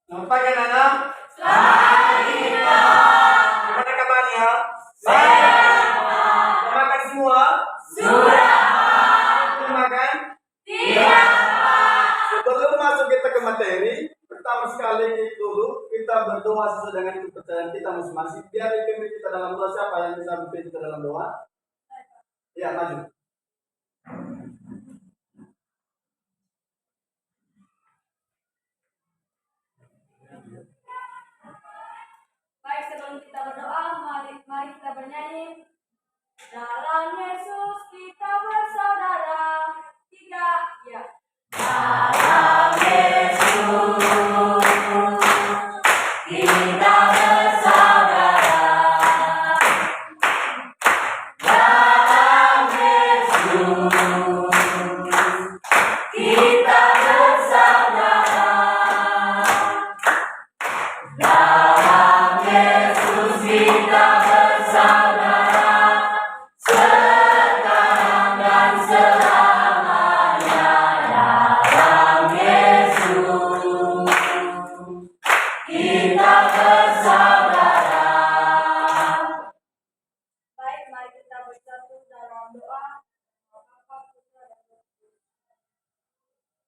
Selamat pagi anak-anak. Gimana kabarnya? Sudah makan semua? Belum makan? Sebelum masuk kita ke materi, pertama sekali dulu kita berdoa sesuai dengan kepercayaan kita masing-masing. Biar dipimpin kita dalam doa. Siapa yang bisa memimpin kita dalam doa? Ya, maju. Baik, sebelum kita berdoa, mari kita bernyanyi. Dalam Yesus kita bersaudara. Tiga, ya. Dalam Yesus kita bersaudara. Dalam Yesus kita bersaudara. Dalam Yesus kita bersaudara. Sekarang dan selamanya. Dalam Yesus kita bersaudara. Baik, mari kita bersatu dalam doa.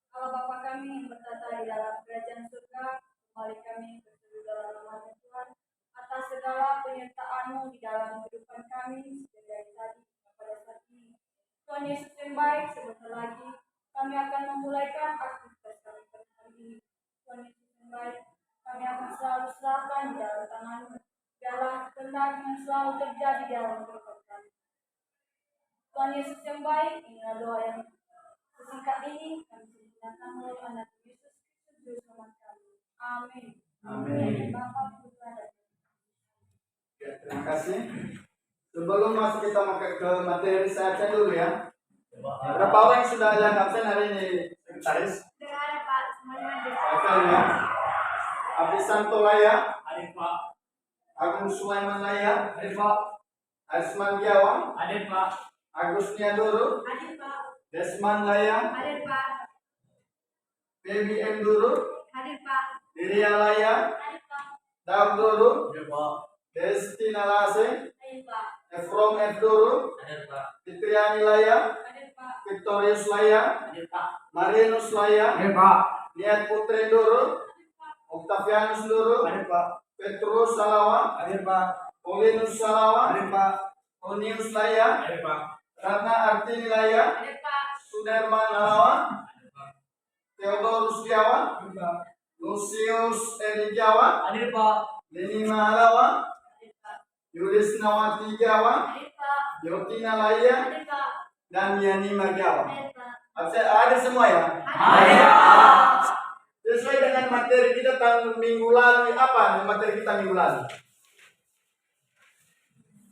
Allah Bapa kami yang bertata di dalam kerajaan surga, kembali kami berseru dalam nama Tuhan atas segala penyertaan-Mu di dalam kehidupan kami sejak dari tadi pada saat ini. Tuhan Yesus yang baik, sebentar lagi kami akan memulaikan aktivitas kami pada hari ini. Tuhan Yesus yang baik, kami akan selalu serahkan di dalam tangan-Mu. Biarlah kehendak yang selalu terjadi di dalam kehidupan kami. Tuhan Yesus yang baik, inilah doa yang sesingkat ini kami serahkan melalui anak Yesus Kristus Juru Selamat kami. Amin. Amin. Bapa, Putra, dan Ya, terima kasih. Sebelum masuk kita ke materi, saya cek dulu ya. Berapa orang yang sudah yang absen hari ini, sekretaris? Tidak ada Pak, semuanya ada. Oke ya. Abdi Santo Laya, Hadir Pak. Agung Sulaiman Laya, Hadir Pak. Asman Giawan, Hadir Pak. Agus Niadoro, Hadir Pak. Desman Laya, Hadir Pak. Baby M Duru, Hadir Pak. Diria Laya, Hadir Pak. Daud Duru, Hadir Pak. Destina Lase, Hadir Pak. Efrom F Duru, Hadir Pak. Fitriani Laya, Hadir Pak. Victorius Laya, Hadir Pak. Marinus Laya, Hadir Pak. Niat Putri Duru, Octavianus Duru, Hadir Pak. Petrus Salawa, Hadir Pak. Paulinus Salawa, Hadir Pak. Onius Laya, Hadir Pak. Ratna Artini Laya, Hadir Pak. Suderman Alawa, Theodorus Giawan, Hadir Pak. Lucius Eri Giawan, Hadir Pak. Leni Mahalawa, Hadir Pak. Yulis Nawati Giawan, Hadir Pak. Yotina Laya, Hadir Pak. dan Yani Magiawan. Hadir Pak. Ada semua ya? Hadir Pak. Sesuai dengan materi kita tahun minggu lalu, apa materi kita minggu lalu?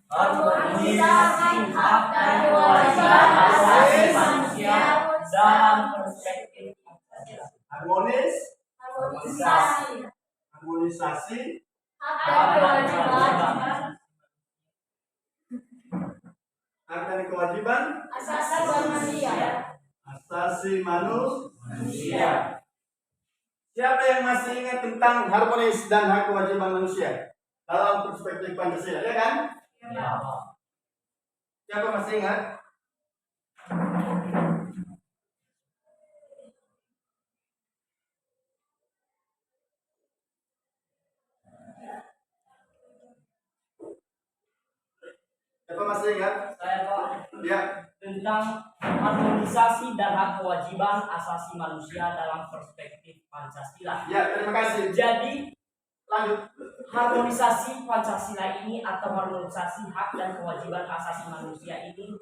Harmonisasi hak dan kewajiban asasi manusia dalam perspektif Pancasila. Harmonisasi Harmonisasi hak dan kewajiban hak dan kewajiban asasi manusia. asasi manusia. Manusia. Siapa yang masih ingat tentang harmonis dan hak kewajiban manusia dalam perspektif Pancasila, ya kan? Ya Pak. Siapa masih ingat? Siapa masih ingat? Saya Pak. Ya, Tentang harmonisasi dan hak kewajiban asasi manusia dalam perspektif Pancasila. ya, terima kasih. Jadi Lanjut. harmonisasi Pancasila ini atau harmonisasi hak dan kewajiban asasi manusia ini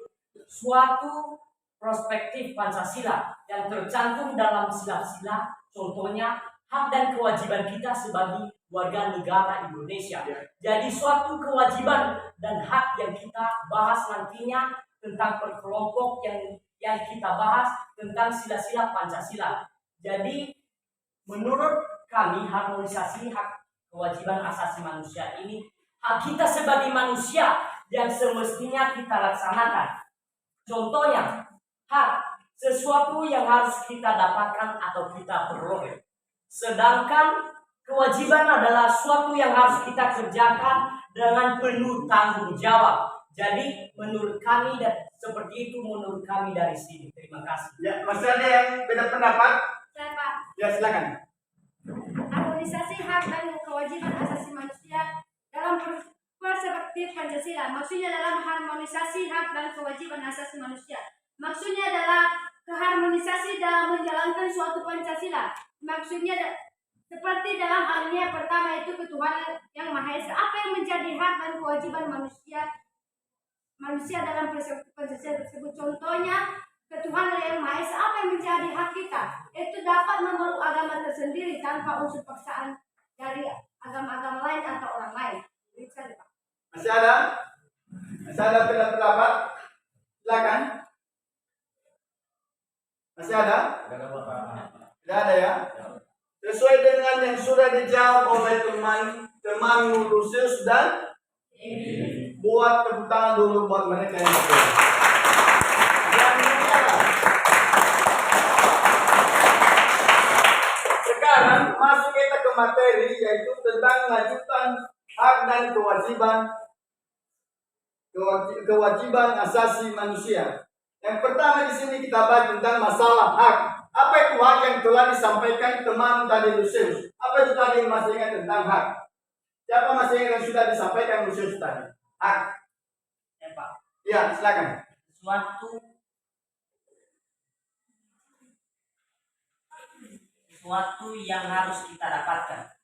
suatu perspektif Pancasila yang tercantum dalam sila-sila, contohnya hak dan kewajiban kita sebagai warga negara Indonesia. Jadi suatu kewajiban dan hak yang kita bahas nantinya tentang perkelompok yang kita bahas tentang sila-sila Pancasila. Jadi menurut kami harmonisasi hak kewajiban asasi manusia ini hak kita sebagai manusia yang semestinya kita laksanakan. Contohnya, hak sesuatu yang harus kita dapatkan atau kita peroleh. Sedangkan Kewajiban adalah suatu yang harus kita kerjakan dengan penuh tanggung jawab. Jadi menurut kami dan seperti itu menurut kami dari sini. Terima kasih. Ya, masih ada yang beda pendapat? Saya Pak, Ya, silakan. harmonisasi hak dan kewajiban asasi manusia dalam perspektif Pancasila. Maksudnya dalam harmonisasi hak dan kewajiban asasi manusia. Maksudnya adalah keharmonisasi dalam menjalankan suatu Pancasila. Maksudnya seperti dalam halnya pertama itu ketuhanan yang Maha Esa. Apa yang menjadi hak dan kewajiban manusia dalam perspektif Pancasila tersebut? Contohnya ketuhanan yang Maha Esa. Apa yang menjadi hak kita? Itu dapat memeluk agama tersendiri tanpa unsur paksaan dari agama-agama lain atau orang lain. Itu saja, Pak. Masih ada? Masih ada beda pendapat? Silakan. Masih ada? Tidak ada ya? Sesuai dengan yang sudah dijawab oleh teman Lucius dan buat tepuk tangan dulu buat mereka yang betul. Yang ketiga. Sekarang masuk kita ke materi yaitu tentang lanjutan hak dan kewajiban asasi manusia. Yang pertama di sini kita bahas tentang masalah hak. Apa itu hak yang telah disampaikan teman tadi Lucius? Apa itu tadi yang masih ingat tentang hak? Siapa masih ingat yang sudah disampaikan Lucius tadi? Hak. Ya Pak. Ya, silakan. Sesuatu yang harus kita dapatkan.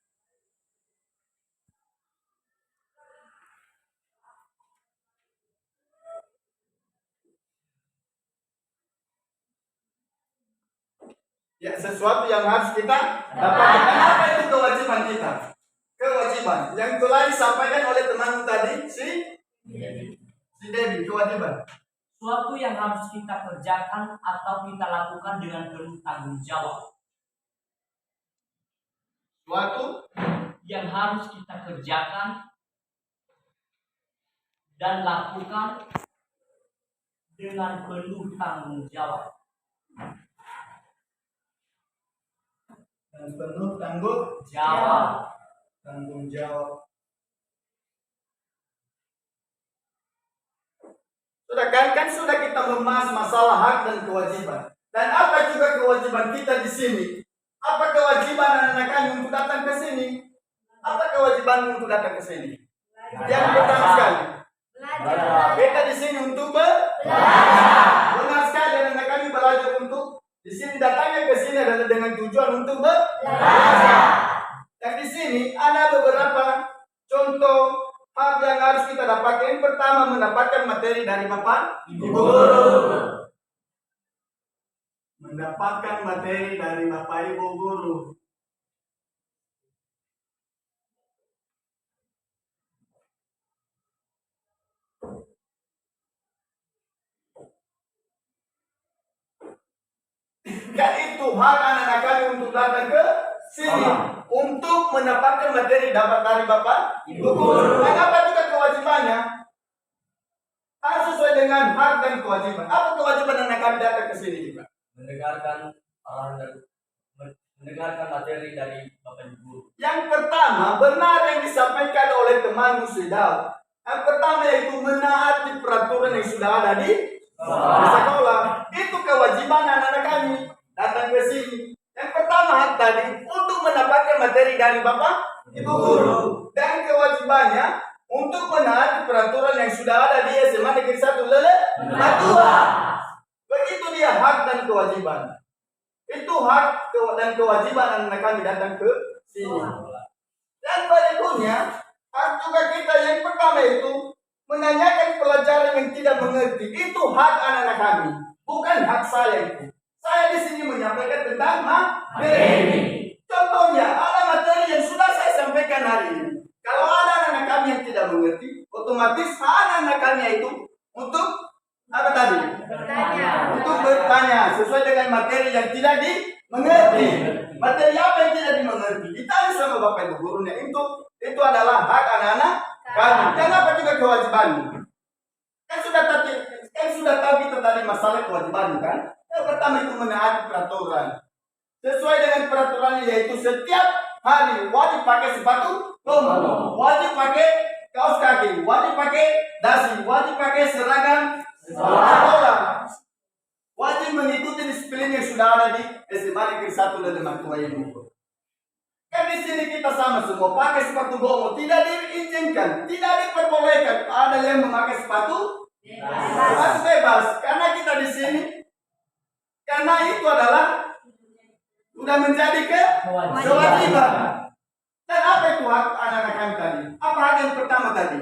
Ya, sesuatu yang harus kita dapatkan. Apa itu kewajiban kita? Kewajiban yang telah disampaikan oleh teman tadi si Debbie, kewajiban. Suatu yang harus kita kerjakan atau kita lakukan dengan penuh tanggung jawab. Suatu yang harus kita kerjakan dan lakukan dengan penuh tanggung jawab. dan penuh tanggung Jawab. Sudah kan sudah kita membahas masalah hak dan kewajiban. Dan apa juga kewajiban kita di sini? Apa kewajiban anak-anak kami untuk datang ke sini? Apa kewajiban untuk datang ke sini? Yang pertama sekali, kita di sini untuk belajar. Benar sekali, anak kami belajar untuk di sini datangnya ke sini adalah dengan tujuan untuk belajar. Dan di sini ada beberapa contoh hak yang harus kita dapatkan. Yang pertama, mendapatkan materi dari Bapak Ibu Guru. Mendapatkan materi dari Bapak Ibu Guru. Dan itu hak anak-anak kami untuk datang ke sini untuk mendapatkan materi dapat dari Bapak Ibu Guru. Dan apa juga kewajibannya? Harus sesuai dengan hak dan kewajiban. Apa kewajiban anak kami datang ke sini juga? Mendengarkan arahan dan mendengarkan materi dari Bapak Ibu Guru. Yang pertama, benar yang disampaikan oleh teman Muslidaw. Yang pertama yaitu menaati peraturan yang sudah ada di sekolah. Itu kewajiban anak-anak kami datang ke sini. Yang pertama hak tadi untuk mendapatkan materi dari Bapak Ibu Guru. Dan kewajibannya untuk menaati peraturan yang sudah ada di SMA Negeri 1 Lele Matua. Begitu dia hak dan kewajiban. Itu hak dan kewajiban anak kami datang ke sini. Dan berikutnya, hak juga kita yang pertama itu menanyakan pelajaran yang tidak mengerti. Itu hak anak-anak kami, bukan hak saya itu. Saya di sini menyampaikan tentang materi. Contohnya, ada materi yang sudah saya sampaikan hari ini. Kalau ada anak-anak kami yang tidak mengerti, otomatis anak-anak kami itu untuk apa tadi? Untuk bertanya sesuai dengan materi yang tidak dimengerti. Materi apa yang tidak dimengerti? Ditanya sama Bapak Ibu gurunya. Itu adalah hak anak-anak kami. Dan apa juga kewajibannya? Kan sudah tahu kita tadi masalah kewajiban kan? Yang pertama itu menaati peraturan. Sesuai dengan peraturannya yaitu setiap hari wajib pakai sepatu koma, wajib pakai kaos kaki, wajib pakai dasi, wajib pakai seragam sekolah, wajib mengikuti disiplin yang sudah ada di SMA Negeri 1 Ledeman Tua ini. Kan di sini kita sama semua pakai sepatu gomo, tidak diizinkan, tidak diperbolehkan ada yang memakai sepatu bebas. Karena kita di sini, karena itu adalah sudah menjadi kewajiban. Dan apa itu hak anak-anak kami tadi? Apa hak yang pertama tadi?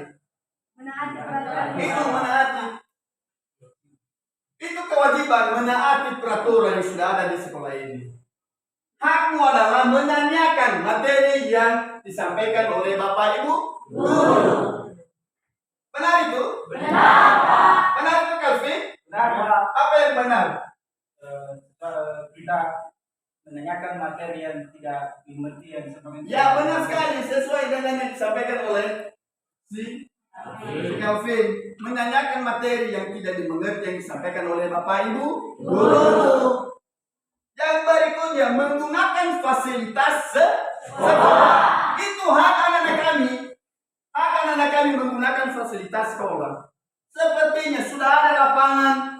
Menaati peraturan. Itu menaati. Itu kewajiban menaati peraturan yang sudah ada di sekolah ini. Hakmu adalah menanyakan materi yang disampaikan oleh Bapak Ibu guru. Benar itu? Benar. Benar itu Calvin? Benar, Pak. Apa yang benar? Kita menanyakan materi yang tidak dimengerti yang sebagai Ya benar sekali, sesuai dengan yang disampaikan oleh si Calvin. Menanyakan materi yang tidak dimengerti yang disampaikan oleh Bapak Ibu guru. Yang berikutnya menggunakan fasilitas sekolah. Itu hak anak-anak kami. Hak anak-anak kami menggunakan fasilitas sekolah. Sepertinya sudah ada lapangan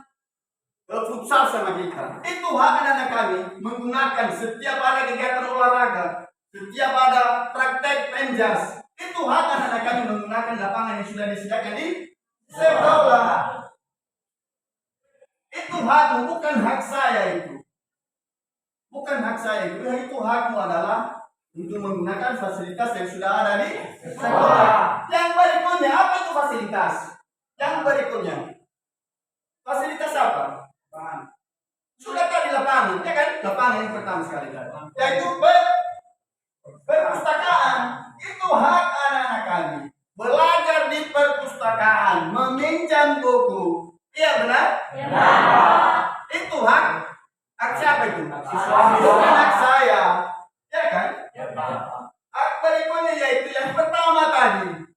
futsal sama kita. Itu hak anak-anak kami menggunakan setiap ada kegiatan olahraga, setiap ada praktek penjas. Itu hak anak-anak kami menggunakan lapangan yang sudah disediakan di sekolah. Itu hakmu, bukan hak saya itu. Bukan hak saya itu hakmu adalah untuk menggunakan fasilitas yang sudah ada di sekolah. Yang berikutnya apa itu fasilitas? Yang berikutnya fasilitas apa? lapangan. Sudah tadi lapangan, ya kan? Lapangan yang pertama sekali tadi. Yaitu perpustakaan. Itu hak anak-anak kami. Belajar di perpustakaan, meminjam buku. Iya benar? Itu hak. Hak siapa itu? Bukan hak saya. Ya kan? Hak berikutnya yaitu yang pertama tadi.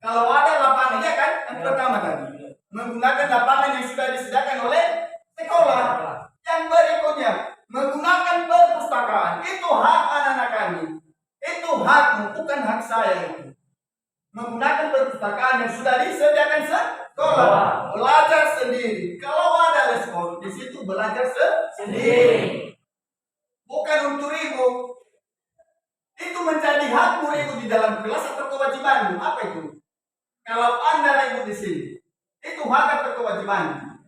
Kalau ada lapangan, ya kan? Yang pertama tadi. Menggunakan lapangan yang sudah disediakan oleh sekolah. Yang berikutnya, menggunakan perpustakaan. Itu hak anak-anak kami. Itu hakmu, bukan hak saya itu. Menggunakan perpustakaan yang sudah disediakan sekolah. Belajar sendiri. Kalau ada respon, di situ belajar sendiri. Bukan untuk ribut. Itu menjadi hakmu ribut di dalam kelas atau kewajibanmu. Apa itu? Kalau Anda ribut di sini, itu hak atau kewajibanmu?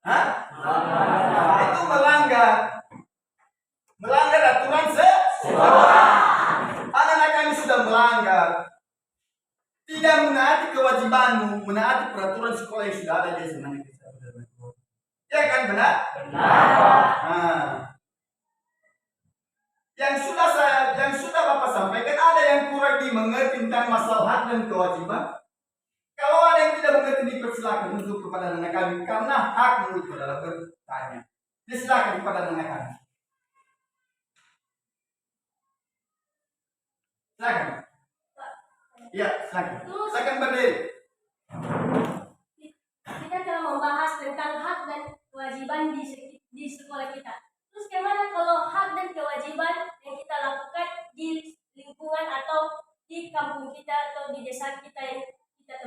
Hah? Itu melanggar. Melanggar aturan sekolah. Anak-anak kami sudah melanggar. Tidak menaati kewajibanmu, menaati peraturan sekolah yang sudah ada di SMA Negeri 1. Ya kan benar? Nah, yang sudah Bapak sampaikan, ada yang kurang dimengerti tentang masalah hak dan kewajiban. Kalau ada yang tidak mengerti, dipersilakan untuk kepada anak kami, karena hakmu itu adalah bertanya. Disilakan kepada anak kami. Silakan. Ya, silakan. Silakan berdiri. Kita telah membahas tentang hak dan kewajiban di sekolah kita. Terus gimana kalau hak dan kewajiban yang kita lakukan di lingkungan atau di kampung kita atau di desa kita yang kita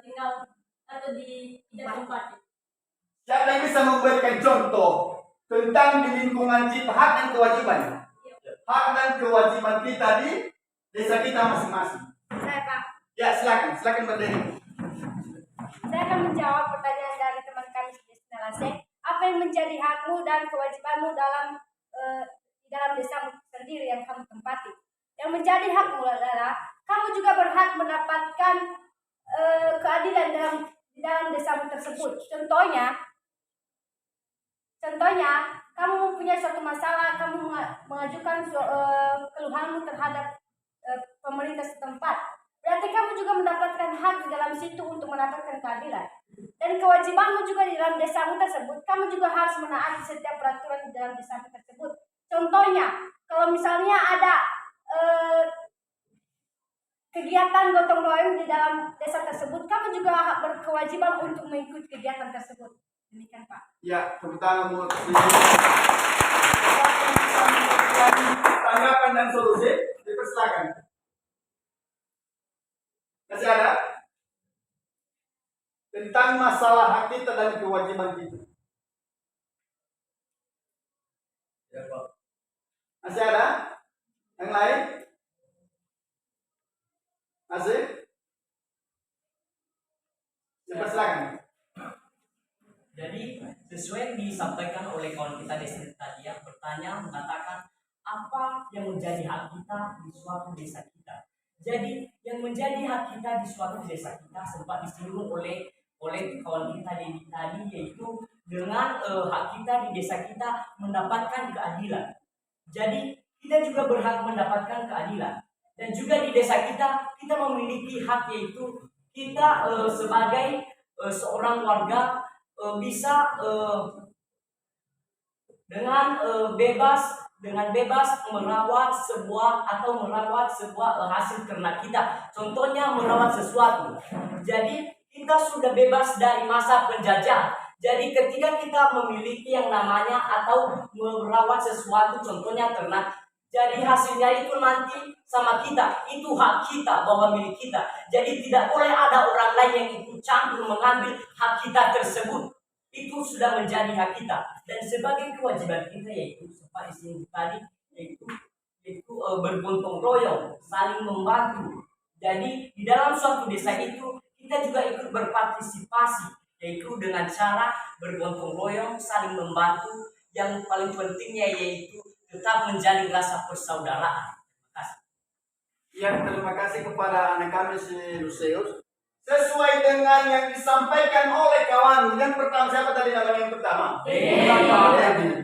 tinggal atau di tempat? Siapa yang bisa memberikan contoh tentang di lingkungan kita hak dan kewajiban? Hak dan kewajiban kita di desa kita masing-masing. Saya Pak. Ya, silakan berdiri. Saya akan menjawab pertanyaan dari teman kami di Senalasek. Apa yang menjadi hakmu dan kewajibanmu di dalam desamu sendiri yang kamu tempati? Yang menjadi hakmu adalah kamu juga berhak mendapatkan keadilan di dalam desamu tersebut. Contohnya, kamu mempunyai suatu masalah, kamu mengajukan keluhanmu terhadap pemerintah setempat. Berarti kamu juga mendapatkan hak di dalam situ untuk mendapatkan keadilan. Dan kewajibanmu juga di dalam desamu tersebut, kamu juga harus menaati setiap peraturan di dalam desamu tersebut. Contohnya, kalau misalnya ada kegiatan gotong royong di dalam desa tersebut, kamu juga berkewajiban untuk mengikuti kegiatan tersebut. Demikian Pak. Ya, tepuk tangan buat tentang masalah hak kita dan kewajiban kita. Ya, Pak. Masih ada? Yang lain? Masih? Cepat silakan. Jadi sesuai yang disampaikan oleh kawan kita Desi tadi yang bertanya mengatakan apa yang menjadi hak kita di suatu desa kita. Jadi yang menjadi hak kita di suatu desa kita sempat disinggung oleh kawan kita Dedi tadi, yaitu dengan hak kita di desa kita mendapatkan keadilan. Jadi kita juga berhak mendapatkan keadilan, dan juga di desa kita memiliki hak, yaitu kita sebagai seorang warga bisa dengan bebas merawat sebuah hasil ternak kita. Contohnya merawat sesuatu. Jadi kita sudah bebas dari masa penjajah. Jadi ketika kita memiliki yang namanya atau merawat sesuatu, contohnya ternak, jadi hasilnya itu nanti sama kita, itu hak kita, bahwa milik kita. Jadi tidak boleh ada orang lain yang ikut campur mengambil hak kita tersebut. Itu sudah menjadi hak kita, dan sebagai kewajiban kita yaitu seperti disini tadi, yaitu bergotong royong, saling membantu. Jadi di dalam suatu desa itu kita juga ikut berpartisipasi, yaitu dengan cara bergotong royong, saling membantu. Yang paling pentingnya yaitu tetap menjalin rasa persaudaraan. Terima kasih. Ya, terima kasih kepada anak kami si Lucius. Sesuai dengan yang disampaikan oleh kawan. Yang pertama, siapa tadi namanya yang pertama?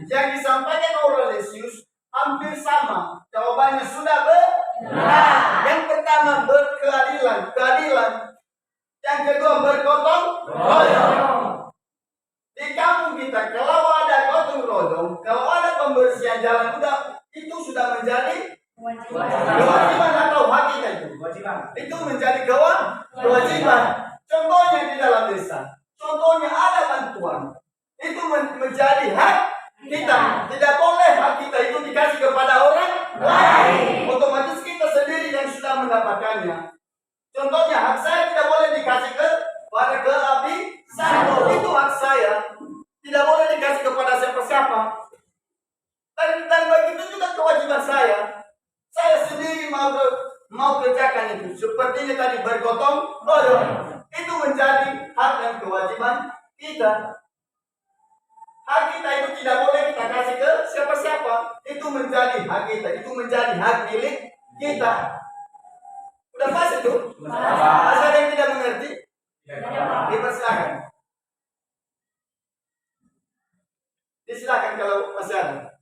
Yang disampaikan oleh Lucius hampir sama. Jawabannya sudah benar. Yang pertama berkeadilan, keadilan. Yang kedua bergotong royong. Di kampung kita kalau ada gotong royong, kalau ada pembersihan jalan itu sudah menjadi kewajiban atau hak kita itu. Itu menjadi kewajiban. Contohnya di dalam desa, contohnya ada bantuan, itu menjadi hak kita. Tidak boleh hak kita itu dikasih kepada orang lain. Otomatis kita sendiri yang sudah mendapatkannya. Contohnya hak saya tidak boleh dikasih kepada Abi Sano, itu hak saya. Tidak boleh dikasih kepada siapa-siapa. Dan begitu juga kewajiban saya. Saya sendiri mau kerjakan itu. Sepertinya tadi bergotong royong. Itu menjadi hak dan kewajiban kita. Hak kita itu tidak boleh kita kasih ke siapa-siapa. Itu menjadi hak kita. Itu menjadi hak milik kita. Udah pas itu? Masih ada yang tidak mengerti? Dipersilakan. Silakan kalau masih ada.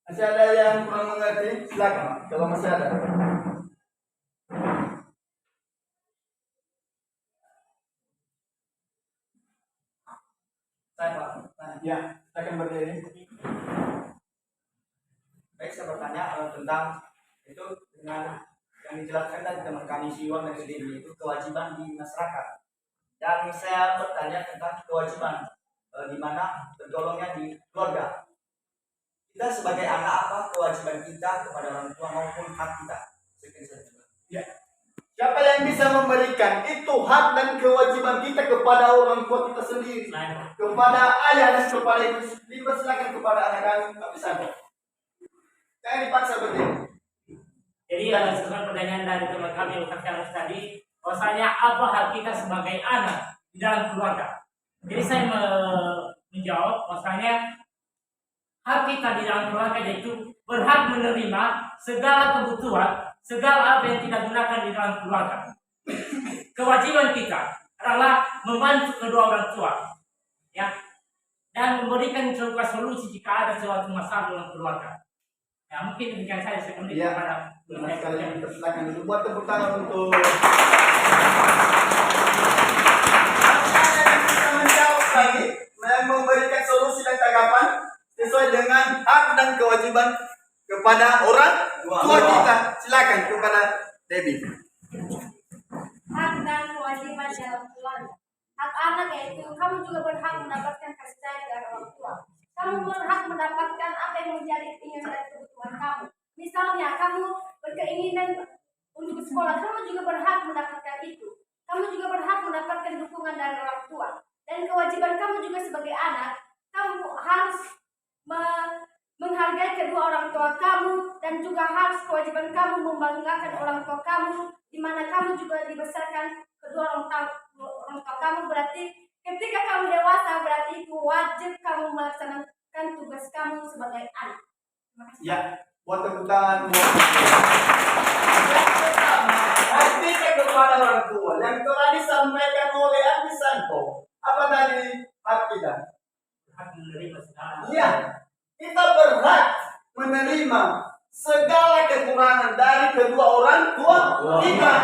Masih ada yang kurang mengerti? Silakan kalau masih ada. Saya Pak. Ya, silakan berdiri. Baik, saya bertanya tentang itu dengan yang dijelaskan tadi teman kami Siwan dan Sendiri, itu kewajiban di masyarakat. Dan saya bertanya tentang kewajiban di mana tergolongnya di keluarga. Kita sebagai anak, apa kewajiban kita kepada orang tua maupun hak kita? Sekian saja. Ya. Siapa yang bisa memberikan itu hak dan kewajiban kita kepada orang tua kita sendiri, kepada ayah dan kepada ibu. Dipersilakan kepada anak kami, tak bisa. Jangan dipaksa berdiri. Jadi sesuai pertanyaan dari teman kami Ustaz Carlos tadi, bahwasanya apa hak kita sebagai anak di dalam keluarga. Jadi saya menjawab bahwasanya hak kita di dalam keluarga yaitu berhak menerima segala kebutuhan, segala apa yang kita gunakan di dalam keluarga. Kewajiban kita adalah membantu kedua orang tua, ya, dan memberikan solusi jika ada suatu masalah dalam keluarga. Ya, mungkin demikian saja saya kembali kepada Terima sekali dipersilakan dulu buat tepuk tangan untuk yang bisa menjawab lagi, yang memberikan solusi dan tanggapan sesuai dengan hak dan kewajiban kepada orang tua kita. Silakan kepada Debbie. Hak dan kewajiban dalam keluarga. Hak anak yaitu kamu juga berhak mendapatkan kasih sayang dari orang tua. Kamu berhak mendapatkan apa yang menjadi keinginan dan kebutuhan kamu. Misalnya kamu berkeinginan untuk sekolah, kamu juga berhak mendapatkan itu. Kamu juga berhak mendapatkan dukungan dari orang tua. Dan kewajiban kamu juga sebagai anak, kamu harus menghargai kedua orang tua kamu, dan juga harus kewajiban kamu membanggakan orang tua kamu, di mana kamu juga dibesarkan kedua orang tua kamu. Berarti ketika kamu dewasa, berarti itu wajib kamu melaksanakan tugas kamu sebagai anak. Terima kasih. Ya, buat tepuk tangan. Hati kepada orang tua yang telah disampaikan oleh Andi Santo. Apa tadi hak kita? Hak menerima segala. Iya, kita berhak menerima segala kekurangan dari kedua orang tua kita.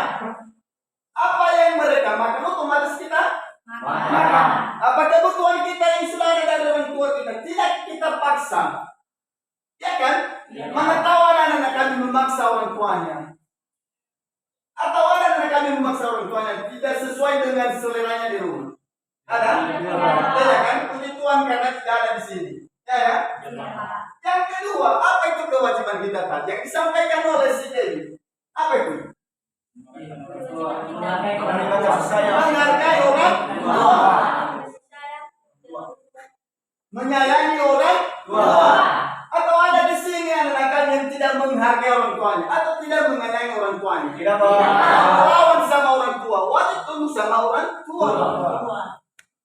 Apa yang mereka makan otomatis kita makan. Apa kebutuhan kita yang sudah ada dari orang tua kita tidak kita paksa, ya kan? Mana tahu anak-anak kami memaksa orang tuanya, atau anak-anak kami memaksa orang tuanya tidak sesuai dengan seleranya di rumah. Ada? Tidak kan? Puji Tuhan karena tidak ada di sini. Ya. Yang kedua, apa itu kewajiban kita tadi yang disampaikan oleh si Dewi? Apa itu? Menghargai orang tua, menyayangi orang tua. Atau ada di sini anak-anak yang tidak menghargai orang tuanya atau tidak menyayangi orang tuanya, tidak melawan sama orang tua, wajib tunduk sama orang tua.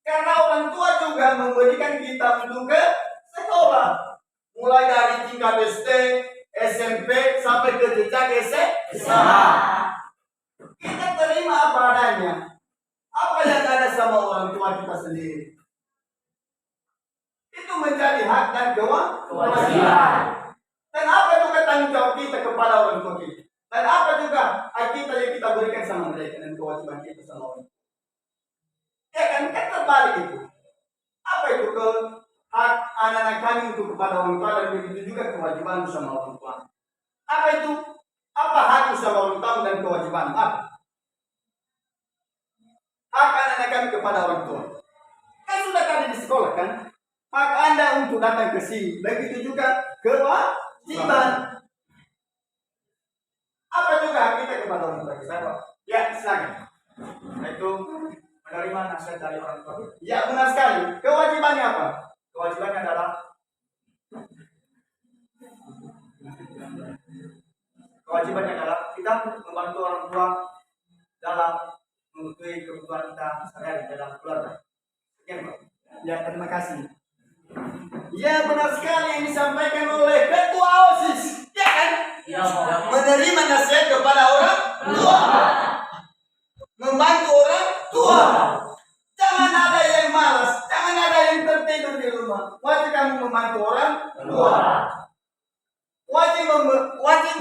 Karena orang tua juga memberikan kita untuk ke sekolah, mulai dari tingkat SD, SMP sampai ke jenjang SMA. Kita terima apa adanya, apa yang ada sama orang tua kita sendiri. Itu menjadi hak dan kewajiban. Dan apa juga tanggung jawab kita kepada orang tua kita. Dan apa juga hak kita yang kita berikan sama mereka dan kewajiban kita sama orang tua. Ya kan terbalik itu. Apa itu ke hak anak-anak kami untuk kepada orang tua dan begitu juga kewajiban sama orang tua. Apa itu? Apa hak sama orang tua dan kewajiban? Apa? Hak anak-anak kami kepada orang tua. Kan sudah tadi di sekolah kan? Hak Anda untuk datang ke sini. Begitu juga kewajiban. Apa juga hak kita kepada orang tua kita? Ya, silakan. Itu menerima nasihat dari orang tua. Ya, benar sekali. Kewajibannya apa? Kewajibannya adalah kita membantu orang tua dalam memenuhi kebutuhan kita sehari-hari dalam keluarga. Sekian, Pak. Ya, terima kasih. Ya, benar sekali yang disampaikan oleh Ketua OSIS. Ya kan? Menerima nasihat kepada orang tua, membantu orang tua. Jangan ada yang malas, jangan ada yang tertidur di rumah. Wajib kamu membantu orang tua. Wajib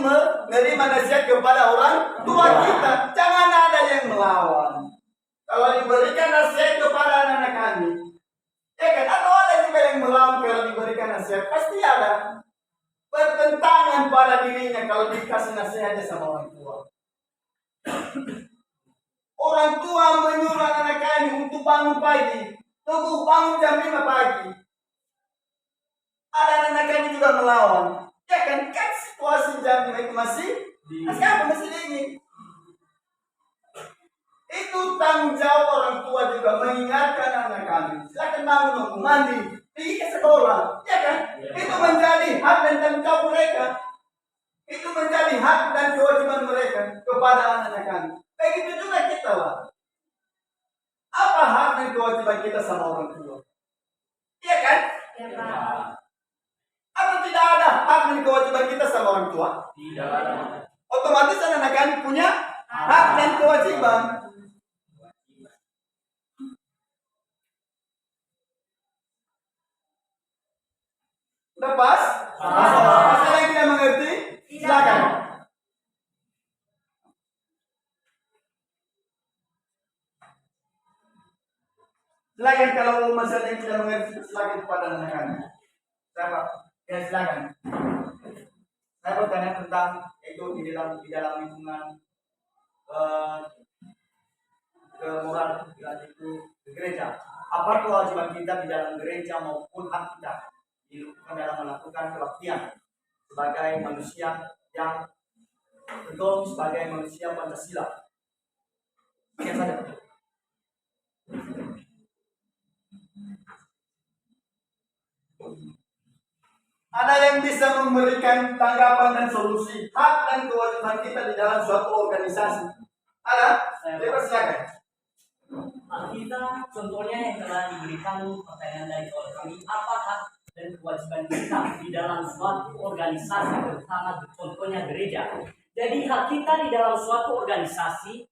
menerima nasihat kepada orang tua kita. Jangan ada yang melawan. Kalau diberikan nasihat kepada anak-anak kami, ya kan? Atau ada juga yang melawan kalau diberikan nasihat, pasti ada bertentangan pada dirinya kalau dikasih nasihatnya sama orang tua. Orang tua menyuruh anak-anak kami untuk bangun pagi, tunggu bangun jam 5 pagi. Ada anak-anak kami juga melawan. Ya kan? Kan situasi jam 5 itu masih dingin. Itu tanggung jawab orang tua juga mengingatkan anak kami. Silakan bangun, mandi, pergi ke sekolah. Ya kan? Itu menjadi hak dan tanggung jawab mereka. Itu menjadi hak dan kewajiban mereka kepada anak-anak kami. Begitu juga kita lah. Apa hak dan kewajiban kita sama orang tua? Iya kan? Ya, Pak. Atau tidak ada hak dan kewajiban kita sama orang tua? Tidak ada. Otomatis anak-anak kami punya hak dan kewajiban. Udah pas? Masih yang tidak mengerti? Silakan. Silakan kalau masih ada yang tidak mengerti, silakan kepada anak-anak. Siapa? Ya silakan. Saya bertanya tentang itu di dalam lingkungan kemoral yaitu di gereja. Apa kewajiban kita di dalam gereja maupun hak kita dilakukan dalam melakukan kebaktian sebagai manusia yang betul, sebagai manusia Pancasila. Sekian saja. Ada yang bisa memberikan tanggapan dan solusi hak dan kewajiban kita di dalam suatu organisasi? Ada? Bebas silakan. Kita contohnya yang telah diberikan pertanyaan dari kami, apa hak dan kewajiban kita di dalam suatu organisasi, terutama contohnya gereja. Jadi hak kita di dalam suatu organisasi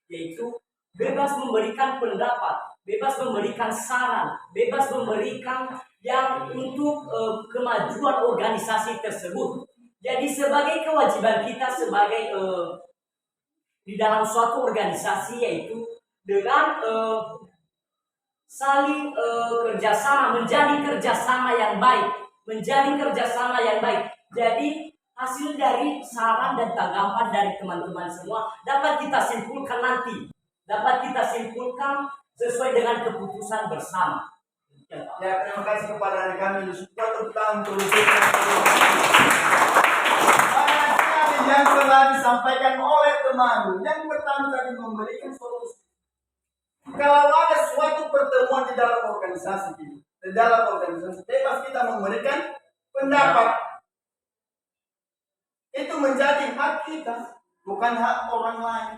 yaitu bebas memberikan pendapat, bebas memberikan saran, bebas memberikan yang untuk kemajuan organisasi tersebut. Jadi sebagai kewajiban kita sebagai di dalam suatu organisasi yaitu dengan saling kerjasama, menjadi kerjasama yang baik, Jadi hasil dari saran dan tanggapan dari teman-teman semua dapat kita simpulkan nanti, sesuai dengan keputusan bersama. Ya, terima kasih kepada adik kami support tentang solusinya. Banyak sekali yang telah disampaikan oleh teman. Yang pertama tadi memberikan solusi. Kalau ada suatu pertemuan di dalam organisasi, bebas kita memberikan pendapat. Itu menjadi hak kita, bukan hak orang lain.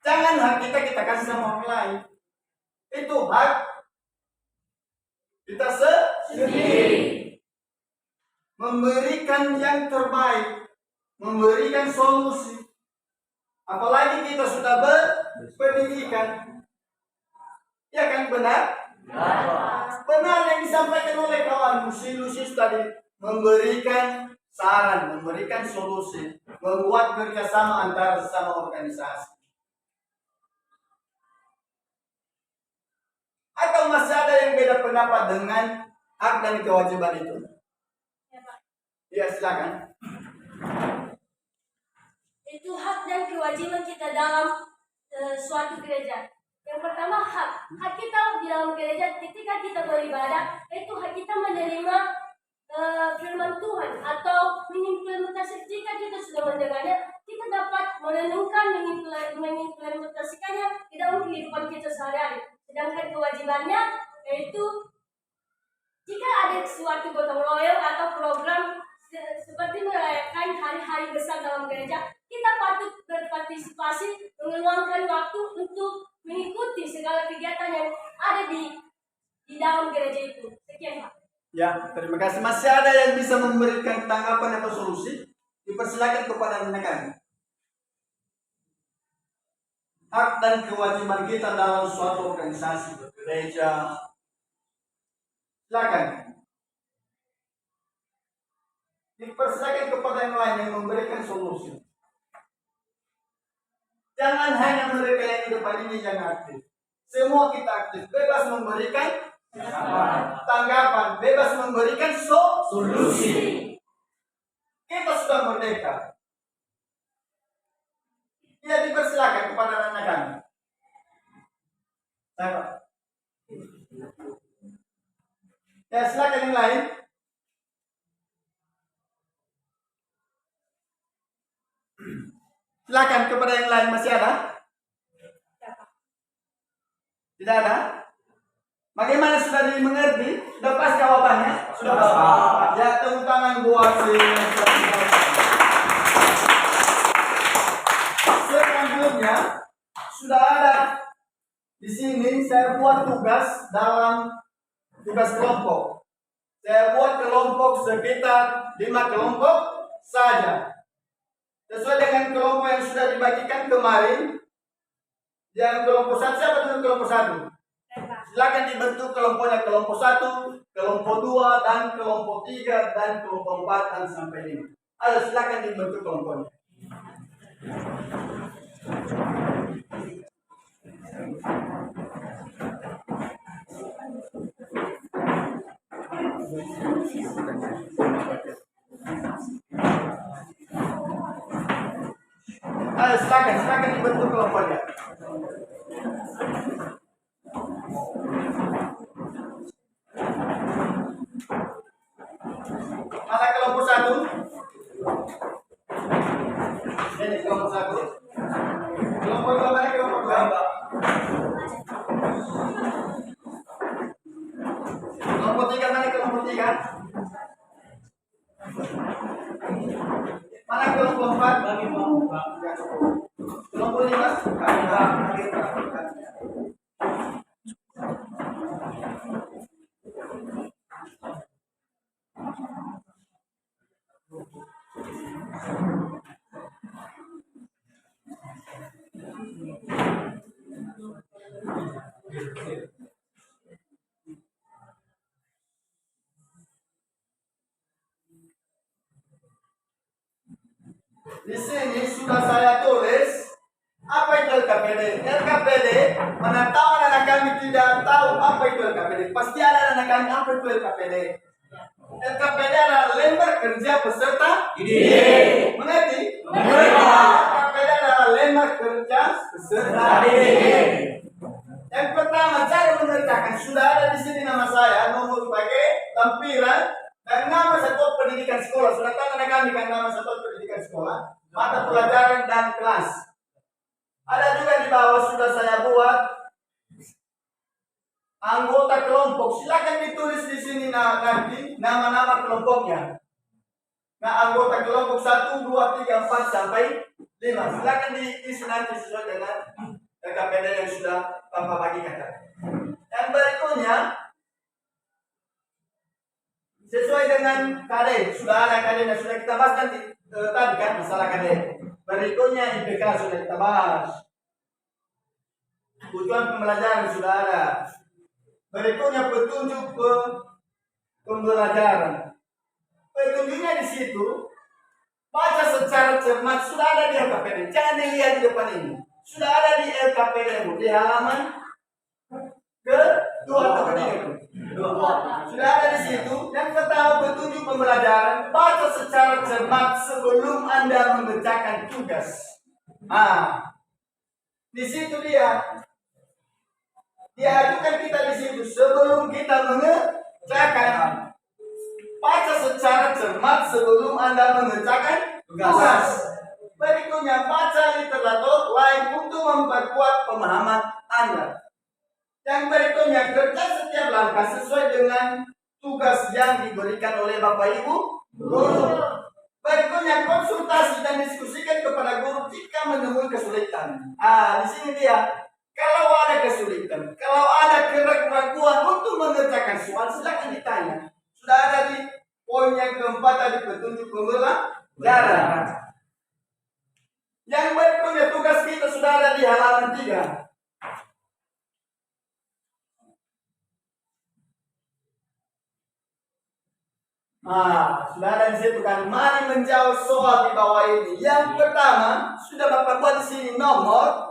Jangan hak kita kasih sama orang lain. Itu hak kita sendiri. Memberikan yang terbaik, memberikan solusi. Apalagi kita sudah berpendidikan. Ya kan benar? Benar yang disampaikan oleh kawan Lucius tadi, memberikan saran, memberikan solusi, membuat kerjasama antara sesama organisasi. Atau masih ada yang beda pendapat dengan hak dan kewajiban itu? Ya, Pak. Ya, silakan. Itu hak dan kewajiban kita dalam suatu gereja. Yang pertama hak kita di dalam gereja ketika kita beribadah, itu hak kita menerima firman Tuhan atau mengimplementasi. Jika kita sudah mendengarnya, kita dapat merenungkan, mengimplementasikannya di dalam kehidupan kita sehari-hari. Sedangkan kewajibannya yaitu jika ada suatu gotong royong atau program seperti merayakan hari-hari besar dalam gereja, kita patut berpartisipasi, mengeluarkan waktu untuk mengikuti segala kegiatan yang ada di dalam gereja itu. Sekian, Pak. Ya, terima kasih. Masih ada yang bisa memberikan tanggapan atau solusi? Dipersilakan kepada rekan. Hak dan kewajiban kita dalam suatu organisasi, gereja. Silakan. Dipersilakan kepada yang lain yang memberikan solusi. Jangan hanya mereka yang di depan ini yang aktif. Semua kita aktif, bebas memberikan tanggapan, bebas memberikan solusi. Kita sudah merdeka. Ya, dipersilakan kepada anak-anak. Siapa? Ya, silakan yang lain. Silakan kepada yang lain, masih ada? Tidak ada? Bagaimana, sudah dimengerti? Sudah pas jawabannya? Sudah pas. Ya, tepuk tangan buat selanjutnya sudah ada di sini. Saya buat tugas dalam tugas kelompok. Saya buat kelompok sekitar 5 kelompok saja. Sesuai dengan kelompok yang sudah dibagikan kemarin. Yang kelompok 1, siapa dulu kelompok 1? Silakan dibentuk kelompoknya, kelompok 1, kelompok 2, dan kelompok 3, dan kelompok 4, dan sampai 5. Ayo silakan dibentuk kelompoknya. Ayo silakan dibentuk kelompoknya. Mana kelompok satu? Ini kelompok satu. Kelompok dua mana kelompok dua? Kelompok tiga mana kelompok tiga? Mana kelompok empat? Kelompok lima? Di sini sudah saya tulis apa itu LKPD. LKPD, mana tahu anak kami tidak tahu apa itu LKPD. Pasti ada anak kami apa itu LKPD. LKPD adalah lembar kerja peserta didik. Mengerti? LKPD adalah lembar kerja peserta didik. Yang pertama cara mengerjakan sudah ada di sini nama saya, nomor pakai lampiran dan nama satuan pendidikan sekolah. Sudah tanda kami kan nama satuan pendidikan sekolah, mata pelajaran dan kelas. Ada juga di bawah sudah saya buat anggota kelompok. Silakan ditulis di sini nanti nama-nama kelompoknya. Nah, anggota kelompok 1, 2, 3, 4 sampai 5. Silakan diisi nanti sesuai dengan LKPD yang sudah Bapak bagikan. Yang berikutnya sesuai dengan KD, sudah ada KD yang sudah kita bahas nanti tadi kan masalah KD. Berikutnya IPK sudah kita bahas. Tujuan pembelajaran sudah ada. Berikutnya petunjuk pembelajaran. Petunjuknya di situ. Baca secara cermat sudah ada di LKPD. Jangan dilihat di depan ini. Sudah ada di LKPD di halaman ke-2 atau ke-3. Sudah ada di situ. Yang pertama petunjuk pembelajaran. Baca secara cermat sebelum Anda mengerjakan tugas. Di situ dia. Diajukan kita di situ sebelum kita mengerjakan. Baca secara cermat sebelum Anda mengerjakan tugas. Berikutnya baca literatur lain untuk memperkuat pemahaman Anda. Yang berikutnya kerja setiap langkah sesuai dengan tugas yang diberikan oleh Bapak Ibu guru. Berikutnya konsultasi dan diskusikan kepada guru jika menemui kesulitan. Di sini dia. Kalau ada kesulitan, kalau ada keraguan untuk mengerjakan soal, silakan ditanya. Sudah ada di poin yang keempat tadi petunjuk pembelajaran. Yang berikutnya tugas kita sudah ada di halaman 3. Sudah ada di situ kan. Mari menjawab soal di bawah ini. Yang pertama sudah Bapak buat di sini nomor.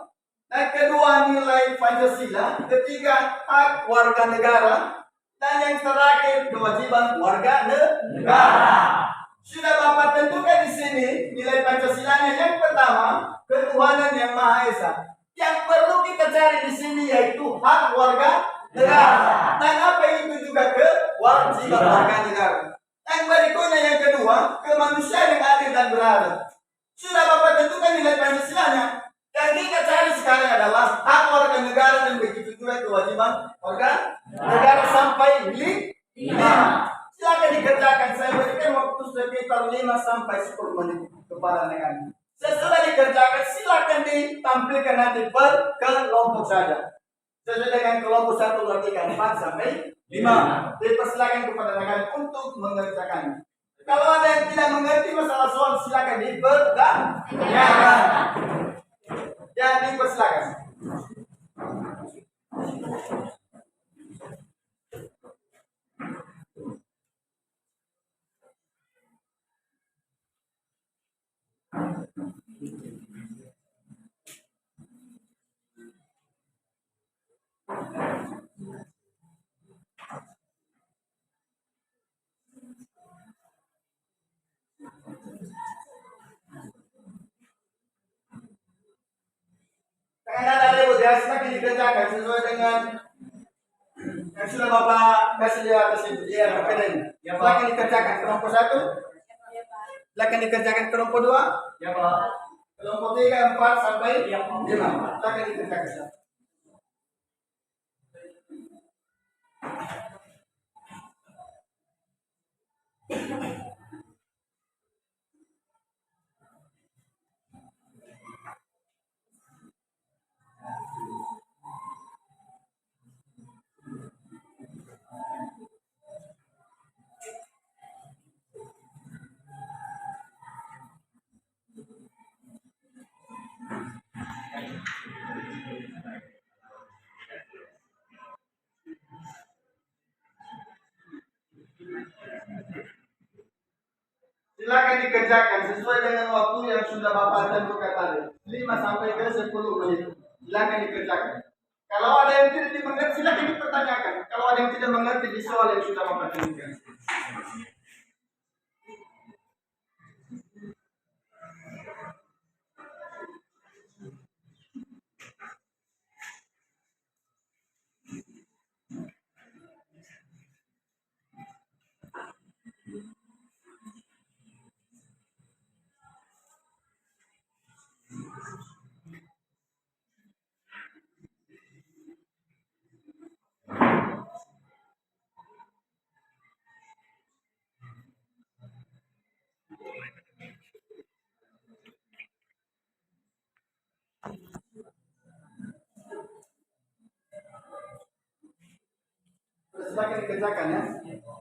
Yang kedua nilai Pancasila, ketiga hak warga negara, dan yang terakhir kewajiban warga negara. Sudah Bapak tentukan di sini nilai Pancasilanya. Yang pertama ketuhanan yang Maha Esa. Yang perlu kita cari di sini yaitu hak warga negara. Dan apa itu juga kewajiban warga negara. Yang berikutnya yang kedua kemanusiaan yang adil dan beradab. Sudah Bapak tentukan nilai Pancasilanya. Yang kita cari sekarang adalah hak warga negara dan begitu juga kewajiban warga negara sampai 5. Silakan dikerjakan. Saya berikan waktu sekitar 5 sampai 10 menit kepada rekan. Sesudah dikerjakan silakan ditampilkan nanti per kelompok saja. Sesuai dengan kelompok 1, 2, 3, 4 sampai 5. Dipersilakan kepada rekan untuk mengerjakannya. Kalau ada yang tidak mengerti masalah soal silakan dipertanyakan. Ya, dipersilakan. dikerjakan sesuai dengan yang sudah Bapak kasih di atas itu. Iya, Bapak ini. Ya, Pak. Silakan dikerjakan kelompok 1, Ya, Pak. silakan dikerjakan kelompok 2, Ya Pak. kelompok 3, 4 sampai Iya, Pak. 5. Silakan dikerjakan. Silakan dikerjakan sesuai dengan waktu yang sudah Bapak tentukan tadi. 5 sampai ke 10 menit. Silakan dikerjakan. Kalau ada yang tidak dimengerti, silakan dipertanyakan. Kalau ada yang tidak mengerti di soal yang sudah Bapak tentukan. Silakan dikerjakan ya.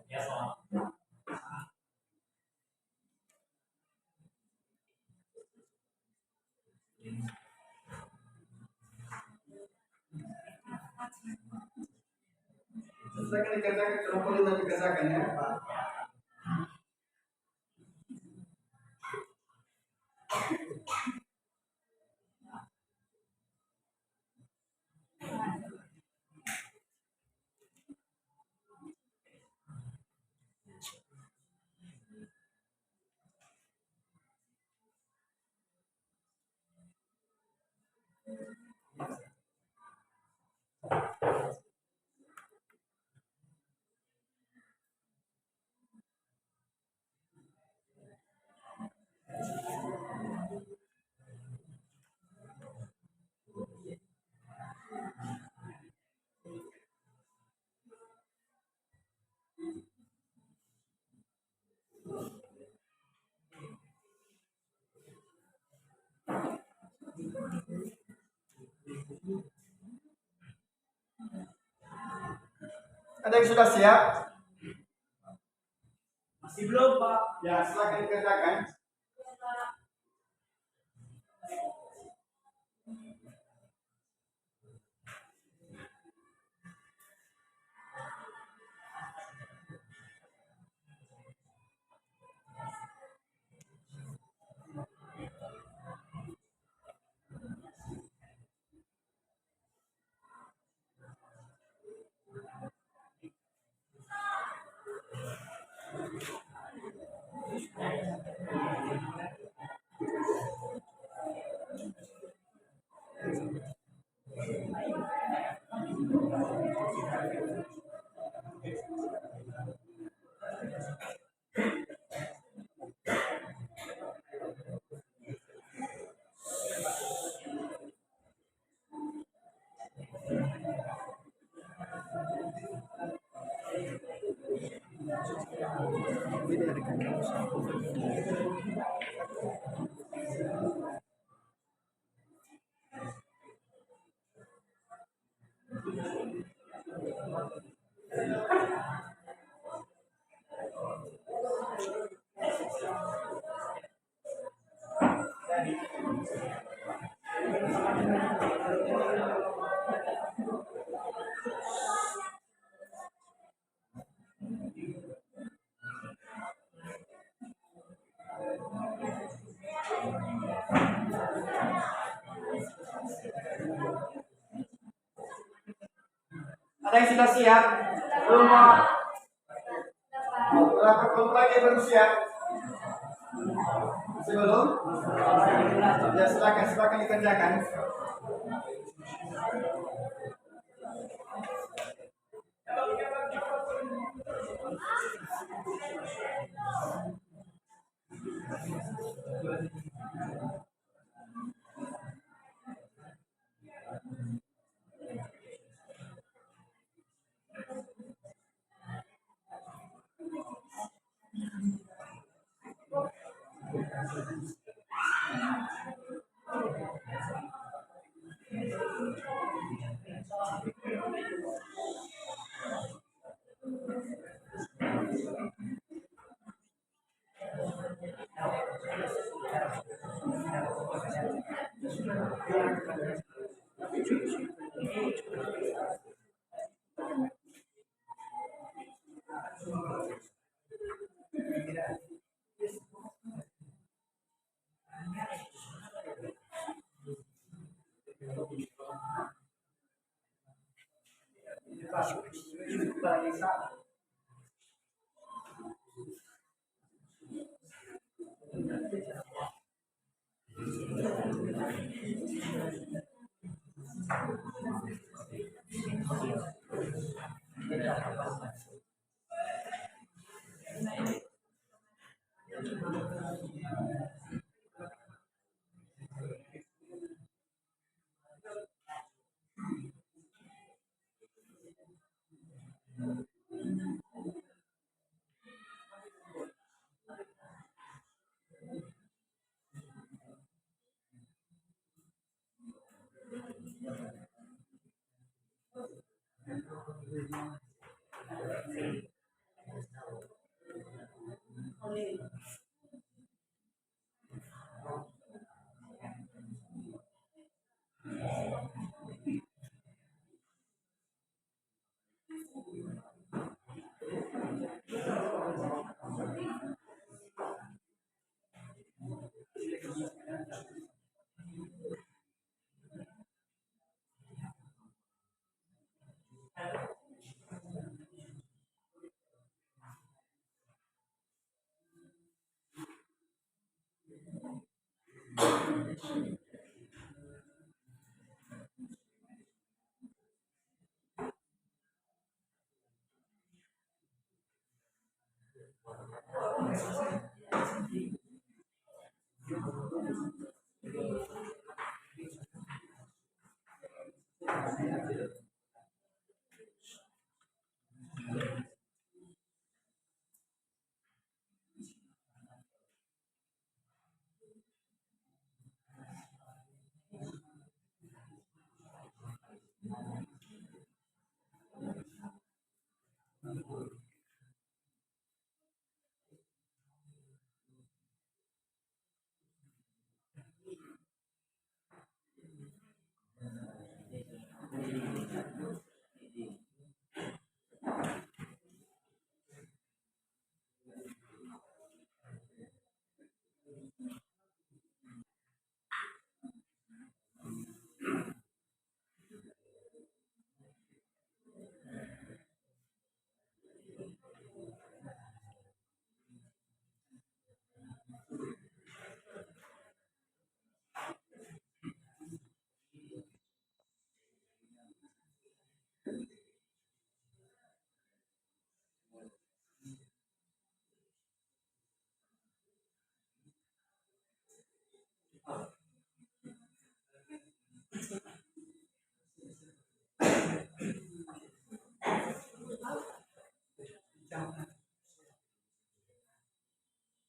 Ya, Pak. Silakan dikerjakan kelompok 5 dikerjakan ya. Ada yang sudah siap? Masih belum, Pak. Ya, silakan dikerjakan. Ya, Pak. Ada yang sudah siap? Belum Pak? Ya, Pak. Berapa kelompok lagi yang belum siap? Masih belum? Ya, silakan dikerjakan.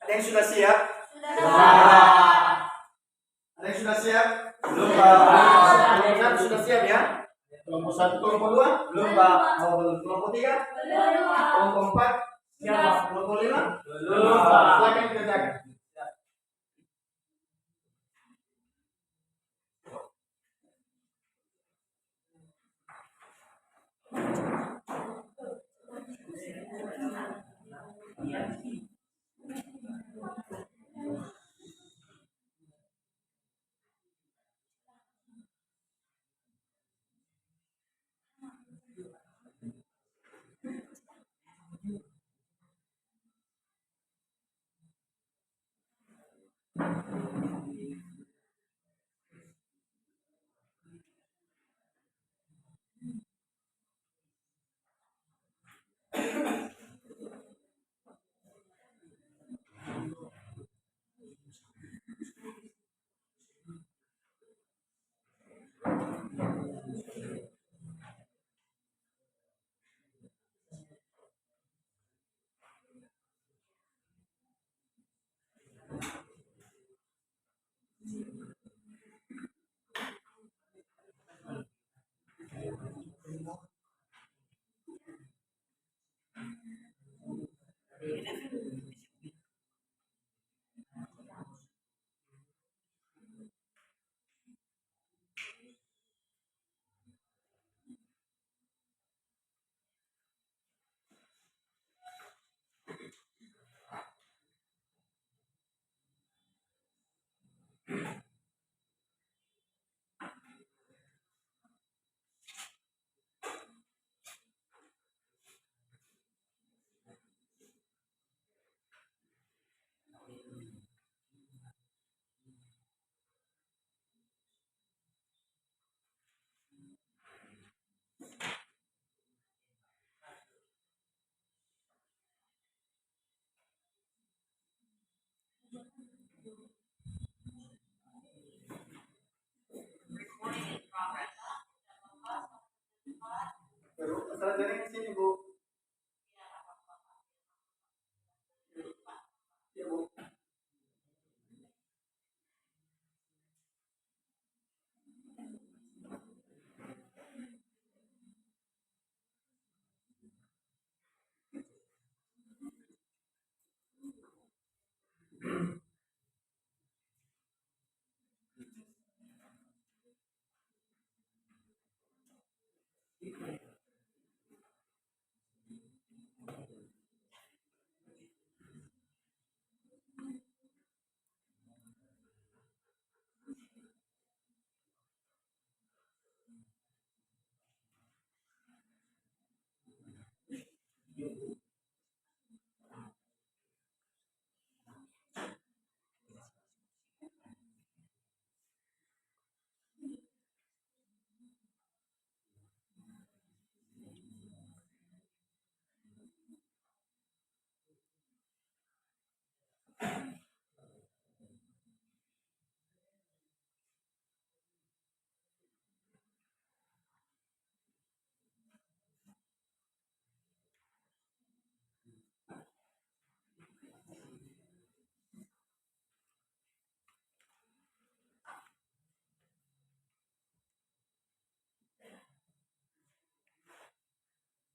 Ada yang sudah siap? Ada yang sudah siap? Belum, Pak. Kelompok satu sudah siap ya? Kelompok satu, kelompok dua? Belum, Pak. Oh, belum. Kelompok tiga? Belum, Pak. Kelompok empat? Siapa? Kelompok lima? Belum, Pak. Silakan dikerjakan. Terus masalah jaringan sini Bu. Ya Bu.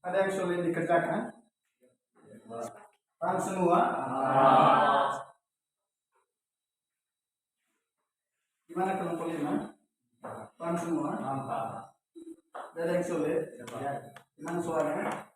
Ada yang sulit dikerjakan? Paham semua? Gimana kelompok 5? Paham semua? Ada yang sulit? Gimana suaranya?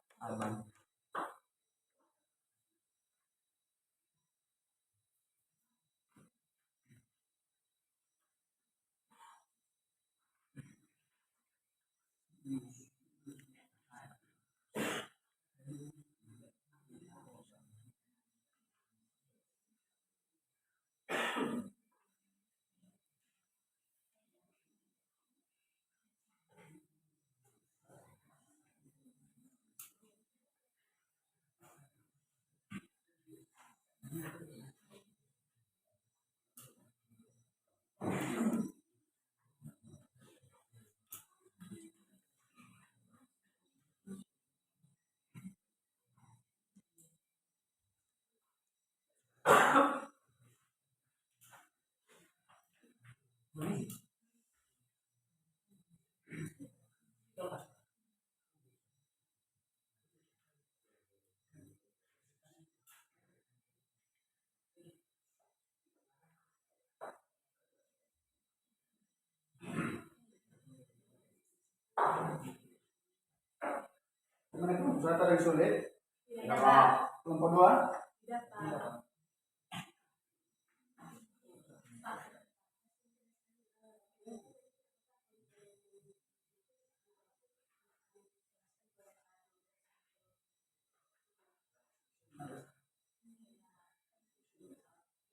Gimana kelompok 1 ada yang sulit? Kelompok 2?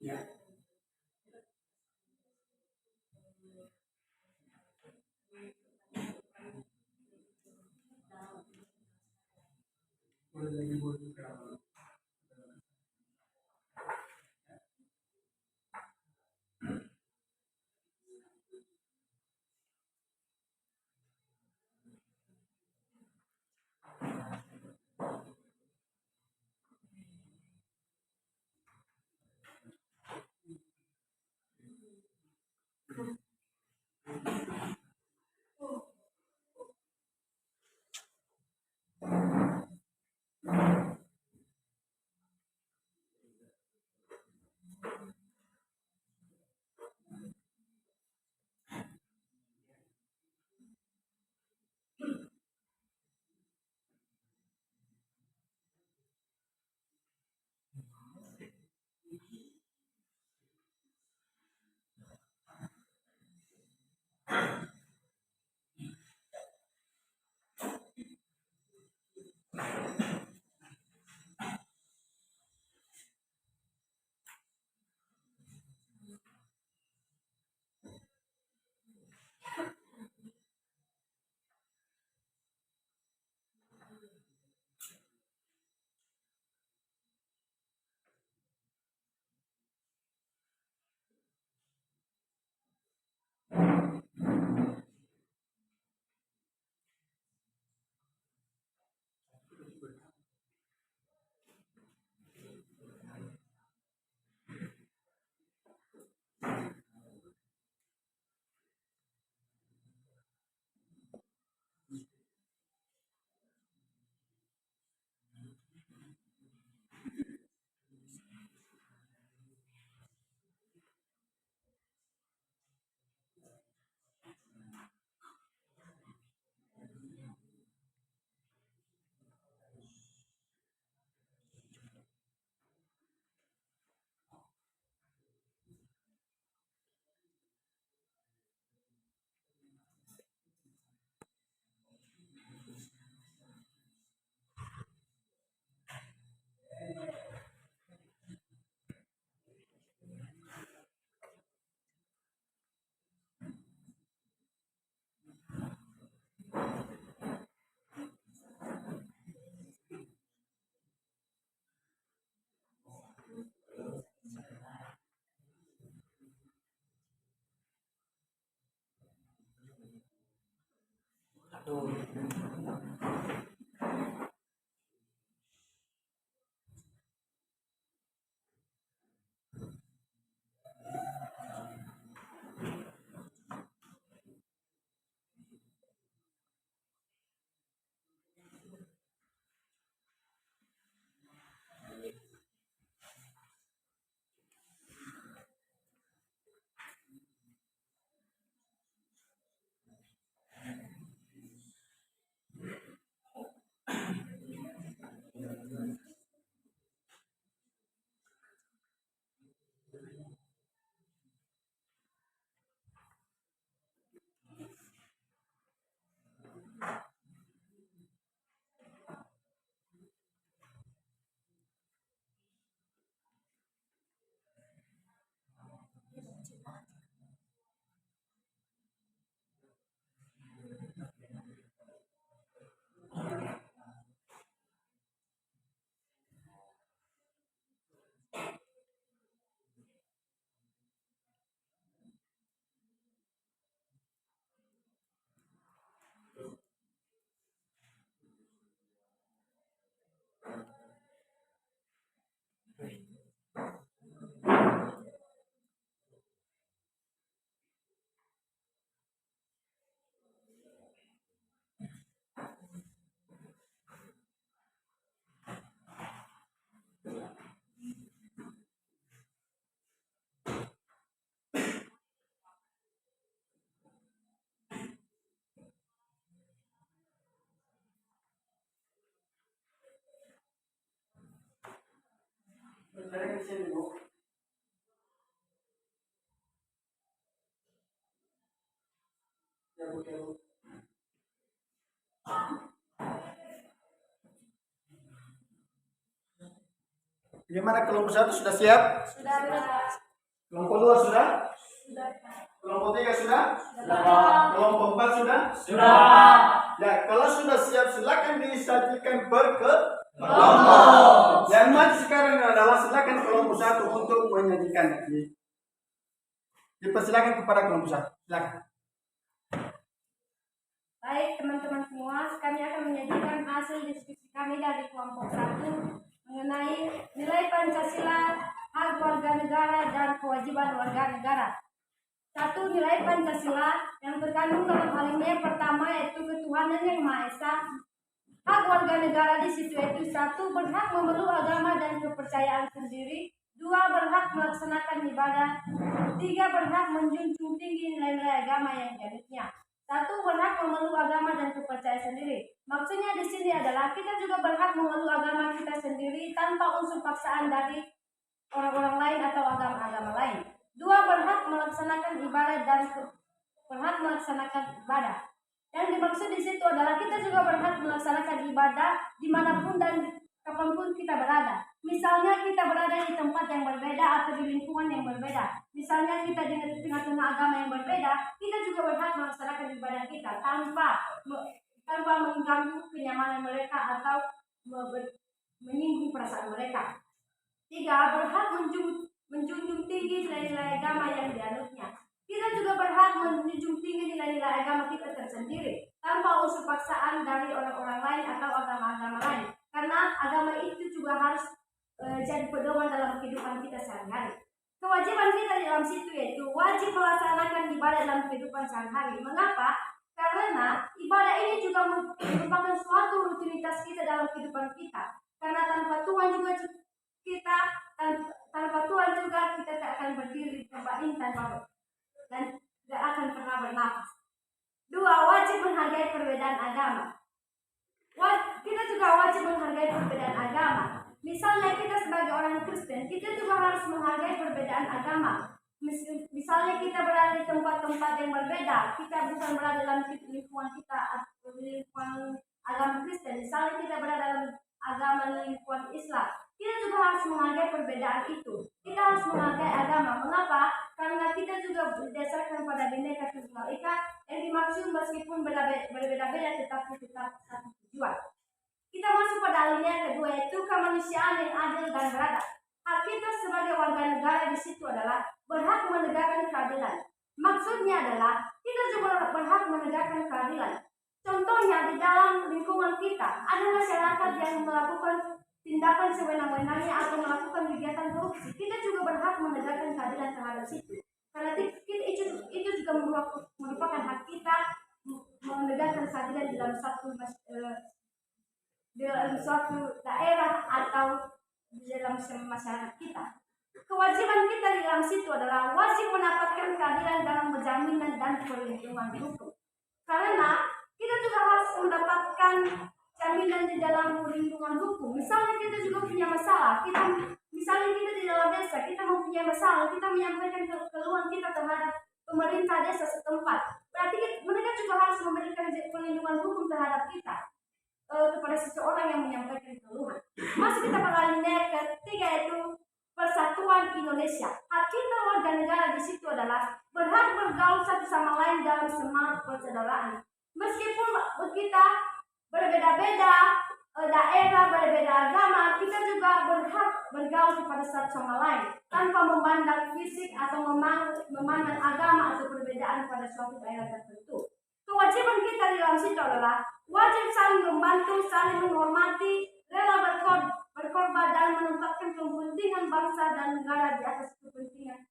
Ya. Boleh lagi boleh. Dari di sini, Bu. Ya, Bu, ya, Bu. Gimana kelompok 1 sudah siap? Sudah, Pak. Kelompok 2 sudah? Sudah, Pak. Kelompok 3 sudah? Sudah. Kelompok 4 sudah? Sudah. Ya, kalau sudah siap silakan disajikan kelompok. Yang maju sekarang adalah silakan kelompok 1 untuk menyajikan. Dipersilakan kepada kelompok 1. Silakan. Baik, teman-teman semua, kami akan menyajikan hasil diskusi kami dari kelompok 1 mengenai nilai Pancasila, hak warga negara, dan kewajiban warga negara. 1. Nilai Pancasila yang terkandung dalam hal ini yang pertama yaitu ketuhanan yang Maha Esa. Hak warga negara di situ yaitu 1. Berhak memeluk agama dan kepercayaan sendiri. 2. Berhak melaksanakan ibadah. 3. Berhak menjunjung tinggi nilai-nilai agama yang dianutnya. 1. Berhak memeluk agama dan kepercayaan sendiri. Maksudnya di sini adalah kita juga berhak memeluk agama kita sendiri tanpa unsur paksaan dari orang-orang lain atau agama-agama lain. 2. Berhak melaksanakan ibadah dan berhak melaksanakan ibadah. Yang dimaksud di situ adalah kita juga berhak melaksanakan ibadah dimanapun dan kapanpun kita berada. Misalnya kita berada di tempat yang berbeda atau di lingkungan yang berbeda. Misalnya kita di tengah-tengah agama yang berbeda, kita juga berhak melaksanakan ibadah kita tanpa mengganggu kenyamanan mereka atau menyinggung perasaan mereka. 3. Berhak menjunjung tinggi nilai-nilai agama yang dianutnya. Kita juga berhak menjunjung tinggi nilai-nilai agama kita tersendiri tanpa unsur paksaan dari orang-orang lain atau agama-agama lain. Karena agama itu juga harus jadi pedoman dalam kehidupan kita sehari-hari. Kewajiban kita di dalam situ yaitu wajib melaksanakan ibadah dalam kehidupan sehari-hari. Mengapa? Karena ibadah ini juga merupakan suatu rutinitas kita dalam kehidupan kita. Karena tanpa Tuhan juga kita tak akan berdiri di tempat ini dan tidak akan pernah bernafas. 2. Wajib menghargai perbedaan agama. Kita juga wajib menghargai perbedaan agama. Misalnya kita sebagai orang Kristen, kita juga harus menghargai perbedaan agama. Misalnya kita berada di tempat-tempat yang berbeda, kita bukan berada dalam lingkungan kita atau lingkungan agama Kristen. Misalnya kita berada dalam agama lingkungan Islam, kita juga harus menghargai perbedaan itu. Kita harus menghargai agama. Mengapa? Karena kita juga berdasarkan pada Bhinneka Tunggal Ika yang dimaksud meskipun berbeda-beda tetapi tetap satu tujuan. Kita masuk pada alinea kedua yaitu kemanusiaan yang adil dan beradab. Hak kita sebagai warga negara di situ adalah berhak menegakkan keadilan. Maksudnya adalah kita juga berhak menegakkan keadilan. Contohnya di dalam lingkungan kita ada masyarakat yang melakukan tindakan sewenang-wenangnya atau melakukan kegiatan korupsi. Kita juga berhak menegakkan keadilan terhadap situ. Karena itu juga merupakan hak kita menegakkan keadilan di dalam suatu daerah atau di dalam masyarakat kita. Kewajiban kita di dalam situ adalah wajib mendapatkan keadilan dalam jaminan dan perlindungan hukum. Karena kita juga harus mendapatkan jaminan di dalam perlindungan hukum. Misalnya kita juga punya masalah, misalnya kita di dalam desa, kita mempunyai masalah, kita menyampaikan keluhan kita terhadap pemerintah desa setempat. Berarti mereka juga harus memberikan perlindungan hukum terhadap kita. Kepada seseorang yang menyampaikan keluhan. Masuk kita pada alinea ketiga yaitu Persatuan Indonesia. Hak kita warga negara di situ adalah berhak bergaul satu sama lain dalam semangat persaudaraan. Meskipun kita berbeda-beda daerah, berbeda agama, kita juga berhak bergaul kepada satu sama lain tanpa memandang fisik atau memandang agama atau perbedaan pada suatu daerah tertentu. Kewajiban kita di dalam situ adalah wajib saling membantu, saling menghormati, rela berkorban dan menempatkan kepentingan bangsa dan negara di atas kepentingan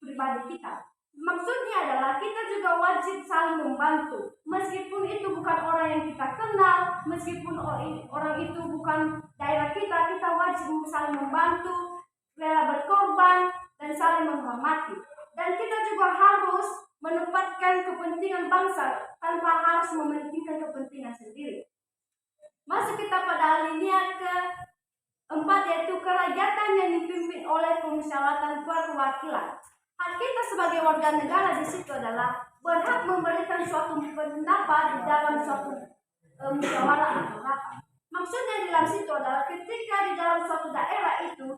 pribadi kita. Maksudnya adalah kita juga wajib saling membantu, meskipun itu bukan orang yang kita kenal, meskipun orang itu bukan daerah kita, kita wajib saling membantu, rela berkorban dan saling menghormati. Dan kita juga harus menempatkan kepentingan bangsa tanpa harus mementingkan kepentingan sendiri. Masuk kita pada alinea ke-4 yaitu kerakyatan yang oleh permusyawaratan perwakilan. Hak kita sebagai warga negara di situ adalah berhak memberikan suatu pendapat di dalam suatu musyawarah atau rapat. Maksudnya di dalam situ adalah ketika di dalam suatu daerah itu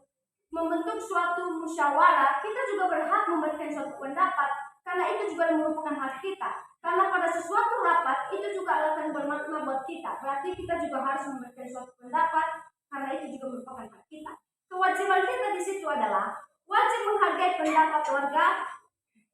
membentuk suatu musyawarah, kita juga berhak memberikan suatu pendapat karena itu juga merupakan hak kita. Karena pada sesuatu rapat itu juga akan bermakna buat kita. Berarti kita juga harus memberikan suatu pendapat karena itu juga merupakan hak kita. Kewajiban kita di situ adalah wajib menghargai pendapat warga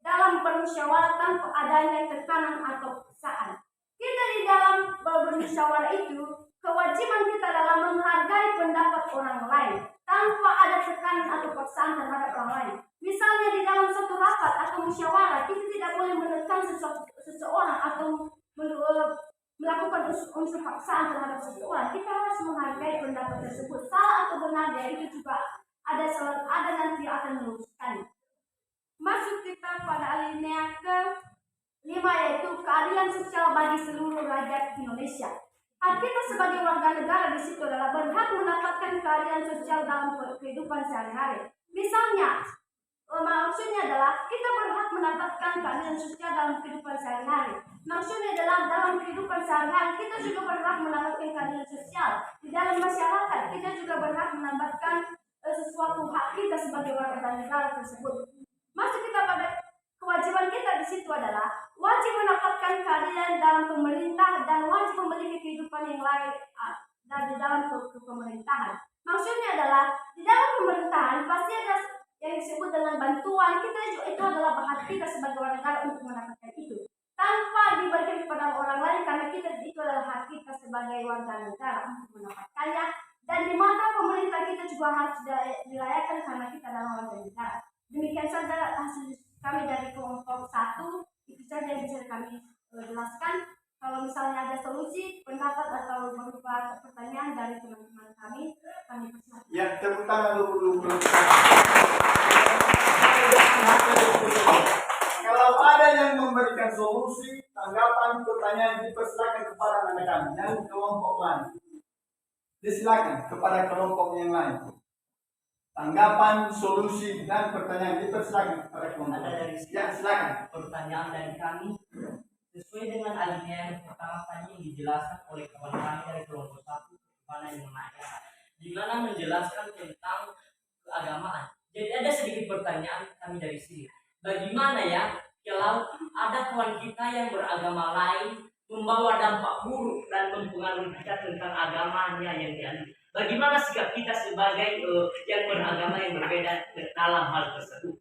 dalam permusyawaratan adanya tekanan atau paksaan. Kita di dalam bermusyawarah itu, kewajiban kita adalah menghargai pendapat orang lain tanpa ada tekanan atau paksaan terhadap orang lain. Misalnya di dalam suatu rapat atau musyawarah, kita tidak boleh menekan seseorang atau melakukan unsur paksaan terhadap seseorang. Kita harus menghargai pendapat tersebut. Salah atau benarnya itu juga ada nanti akan meluruskannya. Masuk kita pada alinea ke-5 yaitu keadilan sosial bagi seluruh rakyat Indonesia. Hak kita sebagai warga negara di situ adalah berhak mendapatkan keadilan sosial dalam kehidupan sehari-hari. Misalnya, maksudnya adalah kita berhak mendapatkan keadilan sosial dalam kehidupan sehari-hari. Maksudnya adalah dalam kehidupan sehari-hari kita juga berhak mendapatkan keadilan sosial. Di dalam masyarakat kita juga berhak mendapatkan sesuatu hak kita sebagai warga negara tersebut. Masuk kita pada kewajiban kita di situ adalah wajib mendapatkan keadilan dalam pemerintah dan wajib memiliki kehidupan yang layak dan di dalam pemerintahan. Maksudnya adalah di dalam pemerintahan pasti ada yang disebut dengan bantuan. Kita itu adalah hak kita sebagai warga negara untuk mendapatkan itu tanpa diberikan kepada orang lain karena kita itu adalah hak kita sebagai warga negara untuk mendapatkannya. Dan di mata pemerintah kita juga harus dilayakkan karena kita adalah warga negara. Demikian saja hasil kami dari kelompok 1. Itu saja yang bisa kami jelaskan. Kalau misalnya ada solusi, pendapat atau berupa pertanyaan dari teman-teman kami persilakan. Ya, tepuk tangan dulu. Kalau ada yang memberikan solusi, tanggapan, pertanyaan, dipersilakan kepada anak kami yang kelompok lain. Disilakan kepada kelompok yang lain. Tanggapan, solusi, dan pertanyaan dipersilakan kepada kelompok. Ada dari Ya, silakan. pertanyaan dari kami sesuai dengan alinea yang pertama tadi yang dijelaskan oleh kawan kami dari kelompok 1 mana yang menanyakan di mana menjelaskan tentang keagamaan. Jadi ada sedikit pertanyaan kami dari sini. Bagaimana ya kalau ada kawan kita yang beragama lain membawa dampak buruk dan mempengaruhi kita tentang agamanya yang dianut? Bagaimana sikap kita sebagai yang beragama yang berbeda dalam hal tersebut?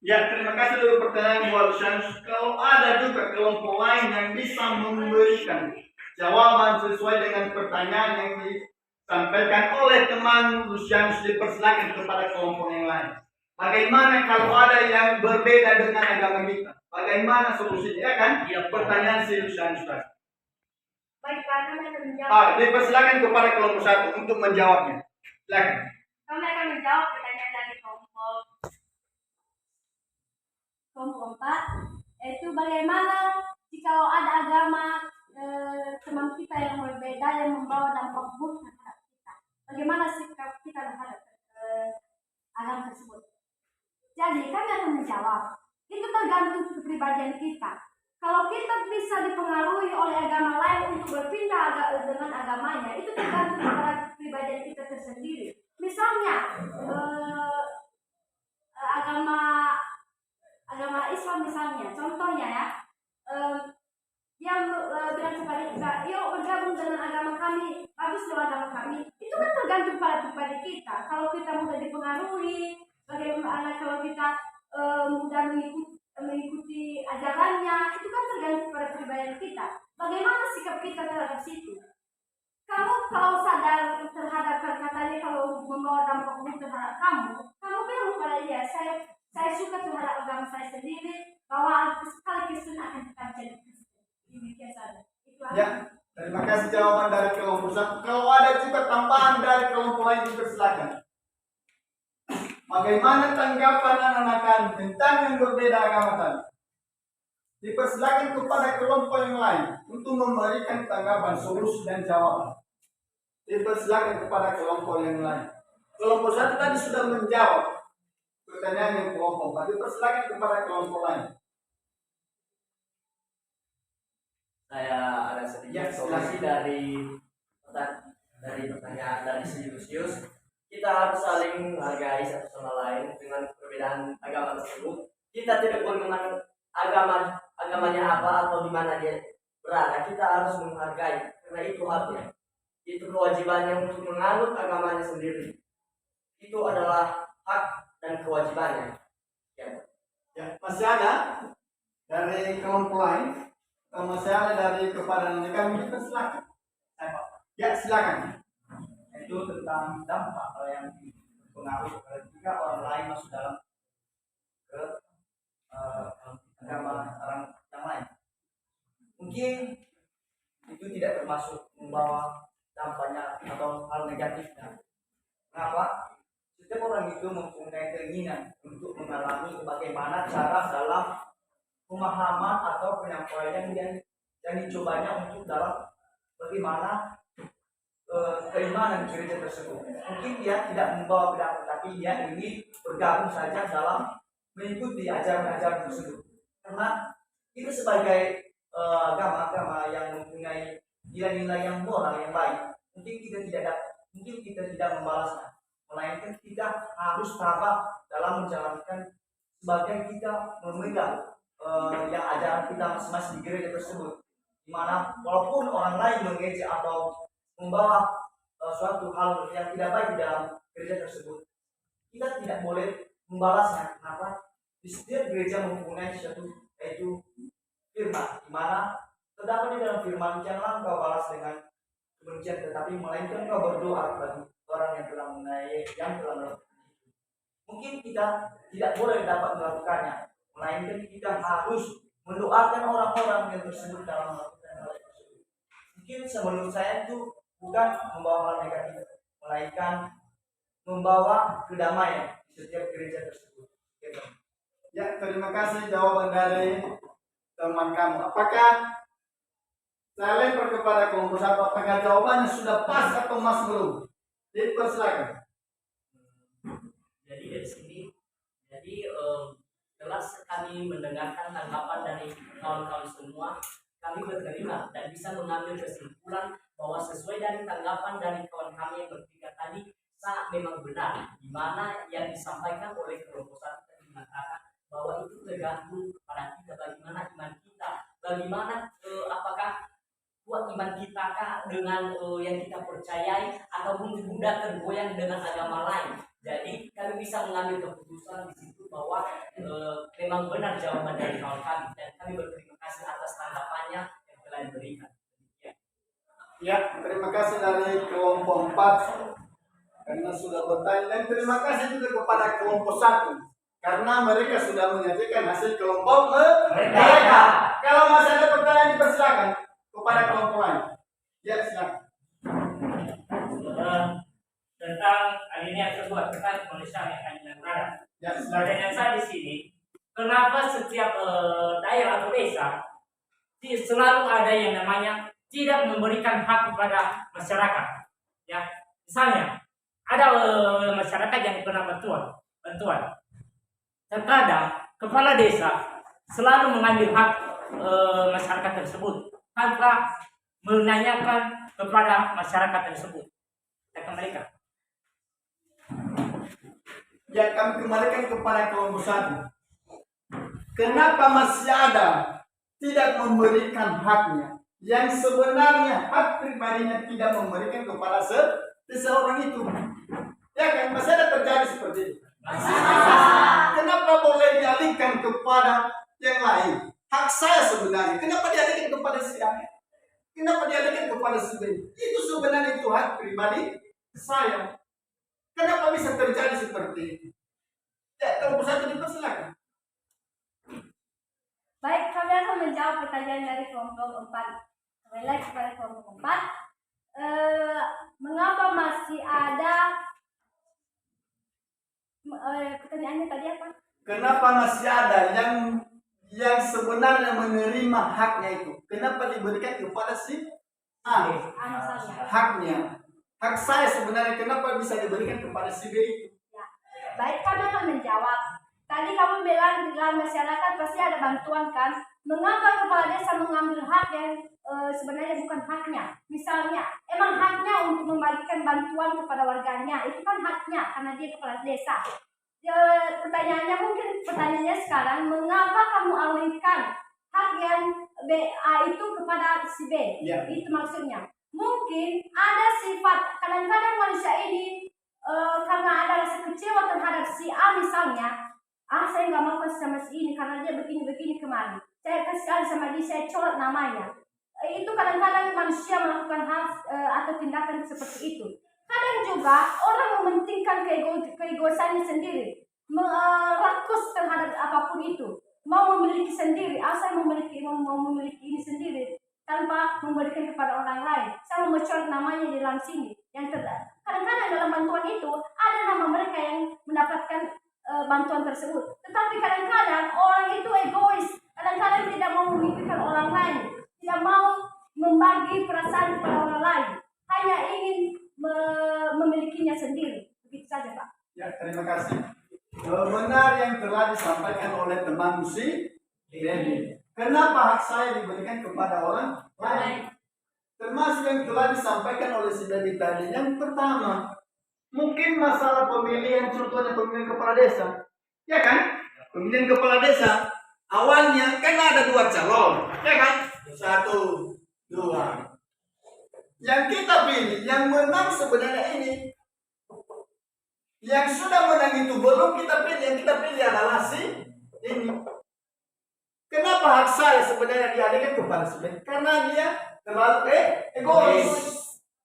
Ya, terima kasih dulu pertanyaan Bu Lucianus. Kalau ada juga kelompok lain yang bisa memberikan jawaban sesuai dengan pertanyaan yang disampaikan oleh teman Lucianus, dipersilakan kepada kelompok yang lain. Bagaimana kalau ada yang berbeda dengan agama kita? Bagaimana solusinya? Ya kan? Ya, pertanyaan si Lucianus tadi. Baik, Pak, kami akan menjawab. Dipersilakan kepada kelompok 1 untuk menjawabnya. Silakan. Kami akan menjawab pertanyaan dari kelompok 4, yaitu bagaimana jika ada agama teman kita yang berbeda yang membawa dampak buruk terhadap kita. Bagaimana sikap kita terhadap agama tersebut? Jadi kami akan menjawab. Itu tergantung kepribadian kita. Kalau kita bisa dipengaruhi oleh agama lain untuk berpindah dengan agamanya, itu tergantung pada kepribadian kita tersendiri. Misalnya agama Islam misalnya, contohnya ya, yang bilang kepada kita, yuk bergabung dengan agama kami, bagus loh agama kami. Itu kan tergantung pada pribadi kita. Kalau kita mudah dipengaruhi, bagaimana kalau kita mudah mengikuti ajarannya, itu kan tergantung pada pribadi kita. Bagaimana sikap kita terhadap situ? Kalau sadar terhadap katanya kalau membawa dampak buruk terhadap kamu bilang kepada dia, saya suka terhadap agama saya sendiri, bahwa sekali Kristen akan tetap jadi Kristen. Demikian saja. Ya, terima kasih jawaban dari kelompok 1. Kalau ada juga tambahan dari kelompok lain, dipersilakan. Bagaimana tanggapan anak-anak kami tentang yang berbeda agama tadi? Dipersilakan kepada kelompok yang lain untuk memberikan tanggapan, solusi, dan jawaban. Dipersilakan kepada kelompok yang lain. Kelompok satu tadi sudah menjawab pertanyaan yang kelompok 4. Dipersilakan kepada kelompok lain. Saya ada sedikit solusi dari pertanyaan dari si Lucius. Kita harus saling menghargai satu sama lain dengan perbedaan agama tersebut. Kita tidak boleh menganut agamanya apa atau di mana dia berada. Kita harus menghargai karena itu haknya. Itu kewajibannya untuk menganut agamanya sendiri. Itu adalah hak dan kewajibannya. Ya, masih ada dari kelompok lain. Masih ada dari kepada kami, kita silakan. Ya, silakan. Itu tentang dampak yang berpengaruh ketika orang lain masuk dalam ke agama orang yang lain. Mungkin itu tidak termasuk membawa dampaknya atau hal negatifnya. Kenapa? Setiap orang itu mempunyai keinginan untuk mengalami bagaimana cara dalam pemahaman atau penyampaian yang dicobanya untuk dalam bagaimana keimanan gereja tersebut. Mungkin dia tidak membawa pendapat, tapi dia ingin bergabung saja dalam mengikuti ajaran-ajaran tersebut. Karena itu sebagai agama-agama yang mempunyai nilai-nilai yang moral yang baik. Mungkin kita tidak membalasnya, melainkan kita harus tabah dalam menjalankan sebagai kita memegang yang ajaran kita masing-masing di gereja tersebut. Di mana walaupun orang lain mengejek atau membawa suatu hal yang tidak baik di dalam gereja tersebut, kita tidak boleh membalasnya. Kenapa? Di setiap gereja mempunyai suatu yaitu firman, di mana terdapat di dalam firman, janganlah kau balas dengan kebencian, tetapi melainkan kau berdoa bagi orang yang telah melakukan. Mungkin kita tidak boleh dapat melakukannya, melainkan kita harus mendoakan orang-orang yang tersebut dalam melakukan hal tersebut. Mungkin menurut saya itu bukan membawa hal negatif, melainkan membawa kedamaian di setiap gereja tersebut. Ya, terima kasih jawaban dari teman kamu. Apakah saya lempar kepada kelompok satu, apakah jawabannya sudah pas atau masih belum? Dipersilakan. Jadi dari sini, jelas kami mendengarkan tanggapan dari kawan-kawan semua. Kami berterima dan bisa mengambil kesimpulan bahwa sesuai dari tanggapan dari kawan kami yang bertiga tadi sangat memang benar, di mana yang disampaikan oleh kelompok satu tadi mengatakan bahwa itu tergantung kepada kita, bagaimana iman kita, bagaimana apakah kuat iman kita kah dengan yang kita percayai ataupun mudah tergoyang dengan agama lain. Jadi kami bisa mengambil keputusan di situ bahwa memang benar jawaban dari kawan kami, dan kami berterima kasih atas tanggapannya yang telah diberikan. Ya, terima kasih dari kelompok 4 karena sudah bertanya, dan terima kasih juga kepada kelompok 1 karena mereka sudah menyajikan hasil kelompok mereka. Kalau masih ada pertanyaan, dipersilakan kepada kelompok lain. Ya, silakan. Tentang alinea tersebut tentang kemanusiaan yang hanya berada. Ya, silakan. Pertanyaan saya di sini, kenapa setiap daerah atau desa selalu ada yang namanya tidak memberikan hak kepada masyarakat? Ya, misalnya ada masyarakat yang pernah bantuan. Terkadang kepala desa selalu mengambil hak masyarakat tersebut tanpa menanyakan kepada masyarakat tersebut. Saya kembalikan. Ya, kami kembalikan kepada kelompok 1. Kenapa masih ada tidak memberikan haknya, yang sebenarnya hak pribadinya tidak memberikan kepada seseorang itu? Ya kan, masih ada terjadi seperti itu. Kenapa boleh dialihkan kepada yang lain? Hak saya sebenarnya, kenapa dialihkan kepada si A? Kenapa dialihkan kepada si B? Itu sebenarnya itu hak pribadi saya. Kenapa bisa terjadi seperti itu? Ya, kelompok 1 dipersilakan. Baik, kami akan menjawab pertanyaan dari kelompok 4. Kembali lagi kepada kelompok 4. Mengapa masih ada pertanyaannya tadi apa? Kenapa masih ada yang sebenarnya menerima haknya itu? Kenapa diberikan kepada si A? Misalnya. Haknya hak saya sebenarnya kenapa bisa diberikan kepada si B itu? Ya. Baik, kami akan menjawab. Tadi kamu bilang di dalam masyarakat pasti ada bantuan kan? Mengapa kepala desa mengambil hak yang sebenarnya bukan haknya? Misalnya, emang haknya untuk membagikan bantuan kepada warganya, itu kan haknya karena dia kepala desa. Pertanyaannya mungkin pertanyaannya sekarang, mengapa kamu alihkan hak yang A itu kepada si B? Ya. Itu maksudnya. Mungkin ada sifat, kadang-kadang manusia ini karena ada rasa kecewa terhadap si A misalnya, saya nggak mau kasih sama si ini karena dia begini-begini kemarin. Saya kasih sama dia, saya colok namanya. Itu kadang-kadang manusia melakukan hal atau tindakan seperti itu. Kadang juga orang mementingkan keegoisannya sendiri, rakus terhadap apapun itu, mau memiliki sendiri. Saya mau memiliki ini sendiri tanpa memberikan kepada orang lain. Saya mau mencolok namanya di dalam sini. Kadang-kadang dalam bantuan itu ada nama mereka yang mendapatkan bantuan tersebut. Tetapi kadang-kadang orang itu egois, kadang-kadang tidak mau memikirkan orang lain, tidak mau membagi perasaan kepada orang lain, hanya ingin memilikinya sendiri. Begitu saja, Pak. Ya, terima kasih. Benar yang telah disampaikan oleh teman si Denny. Kenapa hak saya diberikan kepada orang lain? Termasuk yang telah disampaikan oleh si Denny tadi. Yang pertama, mungkin masalah pemilihan, contohnya pemilihan kepala desa. Ya kan? Pemilihan kepala desa, awalnya kan ada 2 calon. Ya kan? 1, 2. Yang kita pilih, yang menang sebenarnya ini. Yang sudah menang itu belum kita pilih, yang kita pilih adalah si ini. Kenapa hak saya sebenarnya dialihkan kepada si B? Karena dia terlalu egois.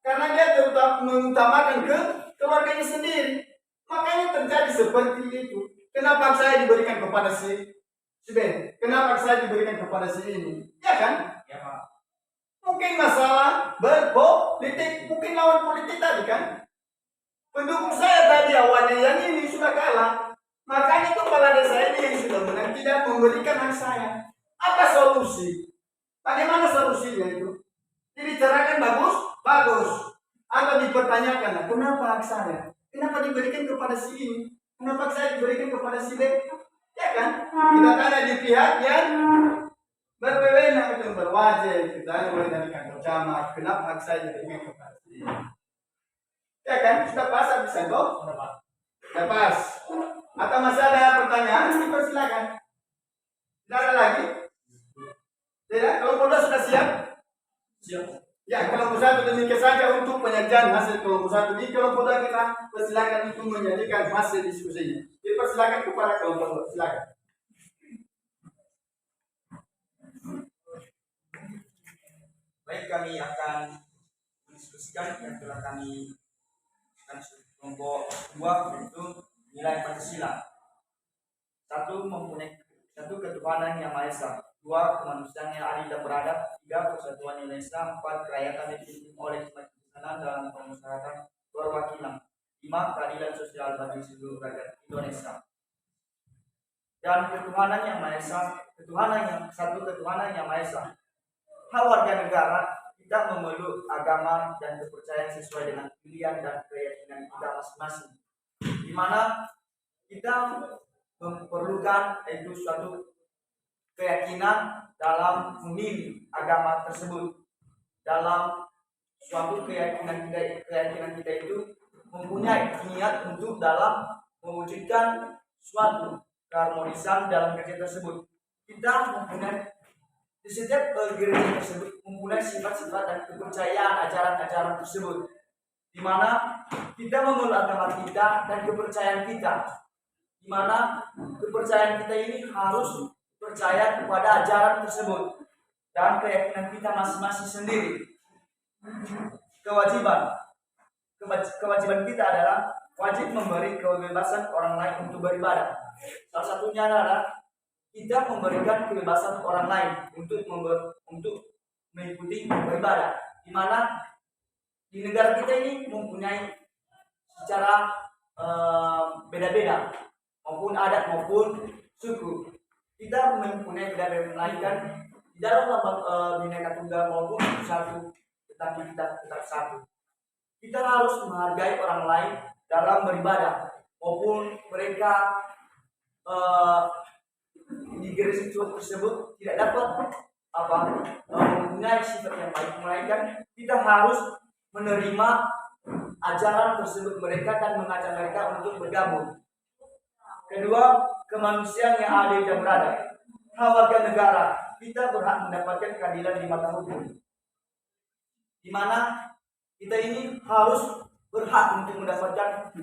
Karena dia terutama mengutamakan keluarganya sendiri. Makanya terjadi seperti itu. Kenapa hak saya diberikan kepada si B? Kenapa hak saya diberikan kepada si ini? Ya kan? Ya, Pak. Mungkin masalah berpolitik, mungkin lawan politik tadi kan? Pendukung saya tadi awalnya yang ini sudah kalah. Makanya kepala desa ini yang sudah menang tidak memberikan hak saya. Apa solusi? Bagaimana solusinya itu? Dibicarakan bagus. Atau dipertanyakan, kenapa hak saya? Kenapa diberikan kepada si ini? Kenapa hak saya diberikan kepada si B? Ya kan? Kita tanya di pihak yang berwenang itu berwajib. Kita mulai dari kantor camat. Kenapa hak saya diberikan kepada si ini? Ya kan? Sudah pas habis itu? Sudah pas. Atau masih ada pertanyaan? Dipersilakan. Tidak ada lagi? Tidak? Kelompok 2 sudah siap? Siap. Ya, kelompok 1 demikian saja untuk penyajian hasil kelompok 1. Di kelompok 2 kita persilakan untuk menyajikan hasil diskusinya. Dipersilakan kepada kelompok 2. Silakan. Baik, kami akan mendiskusikan yang telah kami kelompok 2, yaitu nilai Pancasila. 1. Ketuhanan yang Maha Esa. 2. Kemanusiaan yang adil dan beradab. 3. Persatuan Indonesia. 4. Kerakyatan yang dipimpin oleh kebijaksanaan dalam pemusyawaratan perwakilan. 5. Keadilan sosial bagi seluruh rakyat Indonesia. Dan ketuhanan yang Maha Esa. Ketuhanan yang Maha Esa. Hak warga negara tidak memeluk agama dan kepercayaan sesuai dengan pilihan dan keyakinan kita masing-masing, di mana kita memerlukan itu suatu keyakinan dalam memilih agama tersebut. Dalam suatu keyakinan kita itu mempunyai niat untuk dalam mewujudkan suatu keharmonisan dalam kerja tersebut. Kita mempunyai di setiap gereja tersebut mempunyai sifat-sifat dan kepercayaan ajaran-ajaran tersebut, di mana kita memeluk agama kita dan kepercayaan kita, di mana kepercayaan kita ini harus percaya kepada ajaran tersebut dan keyakinan kita masing-masing sendiri. Kewajiban kita adalah wajib memberi kebebasan orang lain untuk beribadah. Salah satunya adalah kita memberikan kebebasan orang lain untuk mengikuti beribadah, di mana di negara kita ini mempunyai secara beda-beda, maupun adat maupun suku. Kita mempunyai beda-beda, melainkan di dalam Bhinneka Tunggal maupun satu, tetapi kita tetap satu. kita harus menghargai orang lain dalam beribadah, maupun mereka di gereja tersebut tidak dapat mempunyai sifat yang baik, melainkan kita harus menerima ajaran tersebut mereka dan mengajak mereka untuk bergabung. Kedua, kemanusiaan yang adil dan beradab. Hak warga negara, kita berhak mendapatkan keadilan di mata hukum, di mana kita ini harus berhak untuk mendapatkan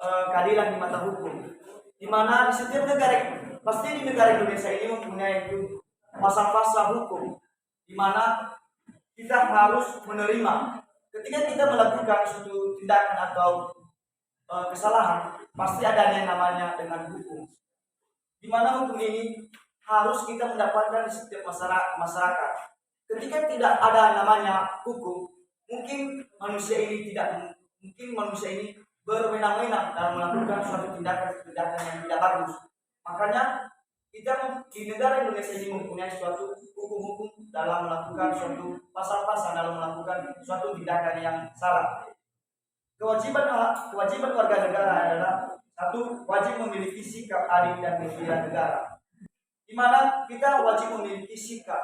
keadilan di mata hukum, di mana di setiap negara, pasti di negara Indonesia ini mempunyai pasal-pasal hukum, di mana kita harus menerima ketika kita melakukan suatu tindakan atau kesalahan, pasti ada yang namanya dengan hukum, di mana hukum ini harus kita mendapatkan di setiap masyarakat. Ketika tidak ada namanya hukum, mungkin manusia ini berwenang-wenang dalam melakukan suatu tindakan yang tidak bagus. Makanya kita di negara Indonesia ini mempunyai suatu hukum-hukum dalam melakukan suatu pasal-pasal dalam melakukan suatu tindakan yang salah. Kewajiban warga negara adalah satu, wajib memiliki sikap adil dan membela negara, di mana kita wajib memiliki sikap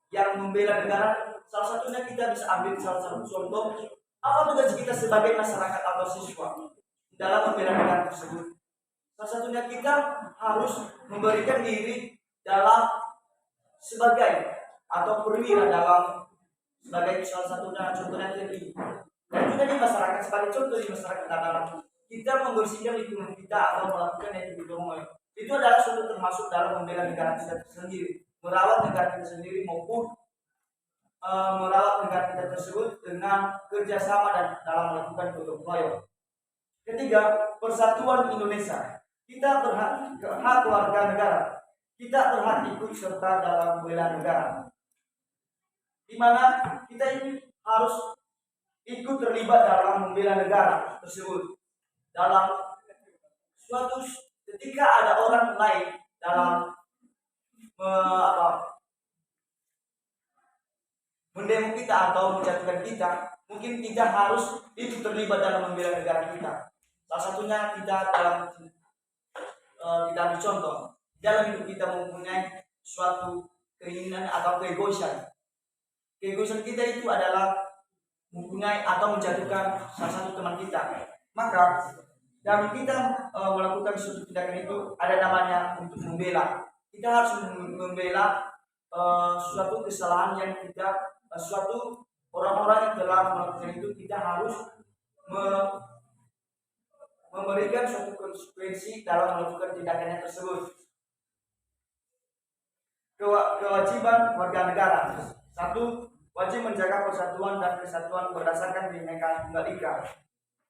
yang membela negara. Salah satunya kita bisa ambil salah satu contoh, apa tugas kita sebagai masyarakat atau siswa dalam membela negara tersebut. Salah satunya kita harus memberikan diri dalam sebagai atau perwira dalam sebagai salah satunya contohnya TNI. Dan juga di masyarakat, sebagai contoh di masyarakat adalah kita membersihkan lingkungan kita atau melakukan yang dibilang itu adalah suatu termasuk dalam membela negara kita sendiri, merawat negara kita sendiri maupun merawat negara kita tersebut dengan kerjasama dan dalam melakukan gotong royong. Ketiga, persatuan Indonesia. Kita berhak warga negara. Kita berhak ikut serta dalam bela negara, di mana kita ini harus ikut terlibat dalam membela negara tersebut. Dalam suatu ketika ada orang lain dalam mendemo kita atau menjatuhkan kita, mungkin kita harus ikut terlibat dalam membela negara kita. Salah satunya kita ambil contoh, dalam hidup kita mempunyai suatu keinginan atau keegoisan. Keegoisan kita itu adalah mempunyai atau menjatuhkan salah satu teman kita. Maka dalam kita melakukan suatu tindakan itu ada namanya untuk membela. Kita harus membela suatu kesalahan yang kita suatu orang-orang yang telah melakukan itu. Kita harus memberikan suatu konsekuensi dalam melakukan tindakannya tersebut. Kewajiban warga negara. Satu, wajib menjaga persatuan dan kesatuan berdasarkan Bhinneka Tunggal Ika,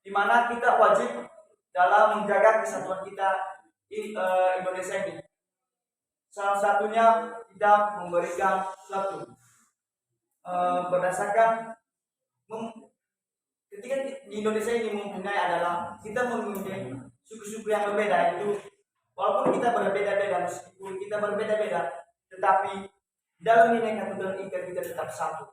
di mana kita wajib dalam menjaga kesatuan kita di Indonesia ini. Salah satunya kita memberikan suatu berdasarkan ketika di Indonesia ini mempunyai adalah kita mempunyai suku-suku yang berbeda, itu walaupun kita berbeda-beda, meskipun kita berbeda-beda, tetapi dalam Bhinneka Tunggal Ika kita tetap satu.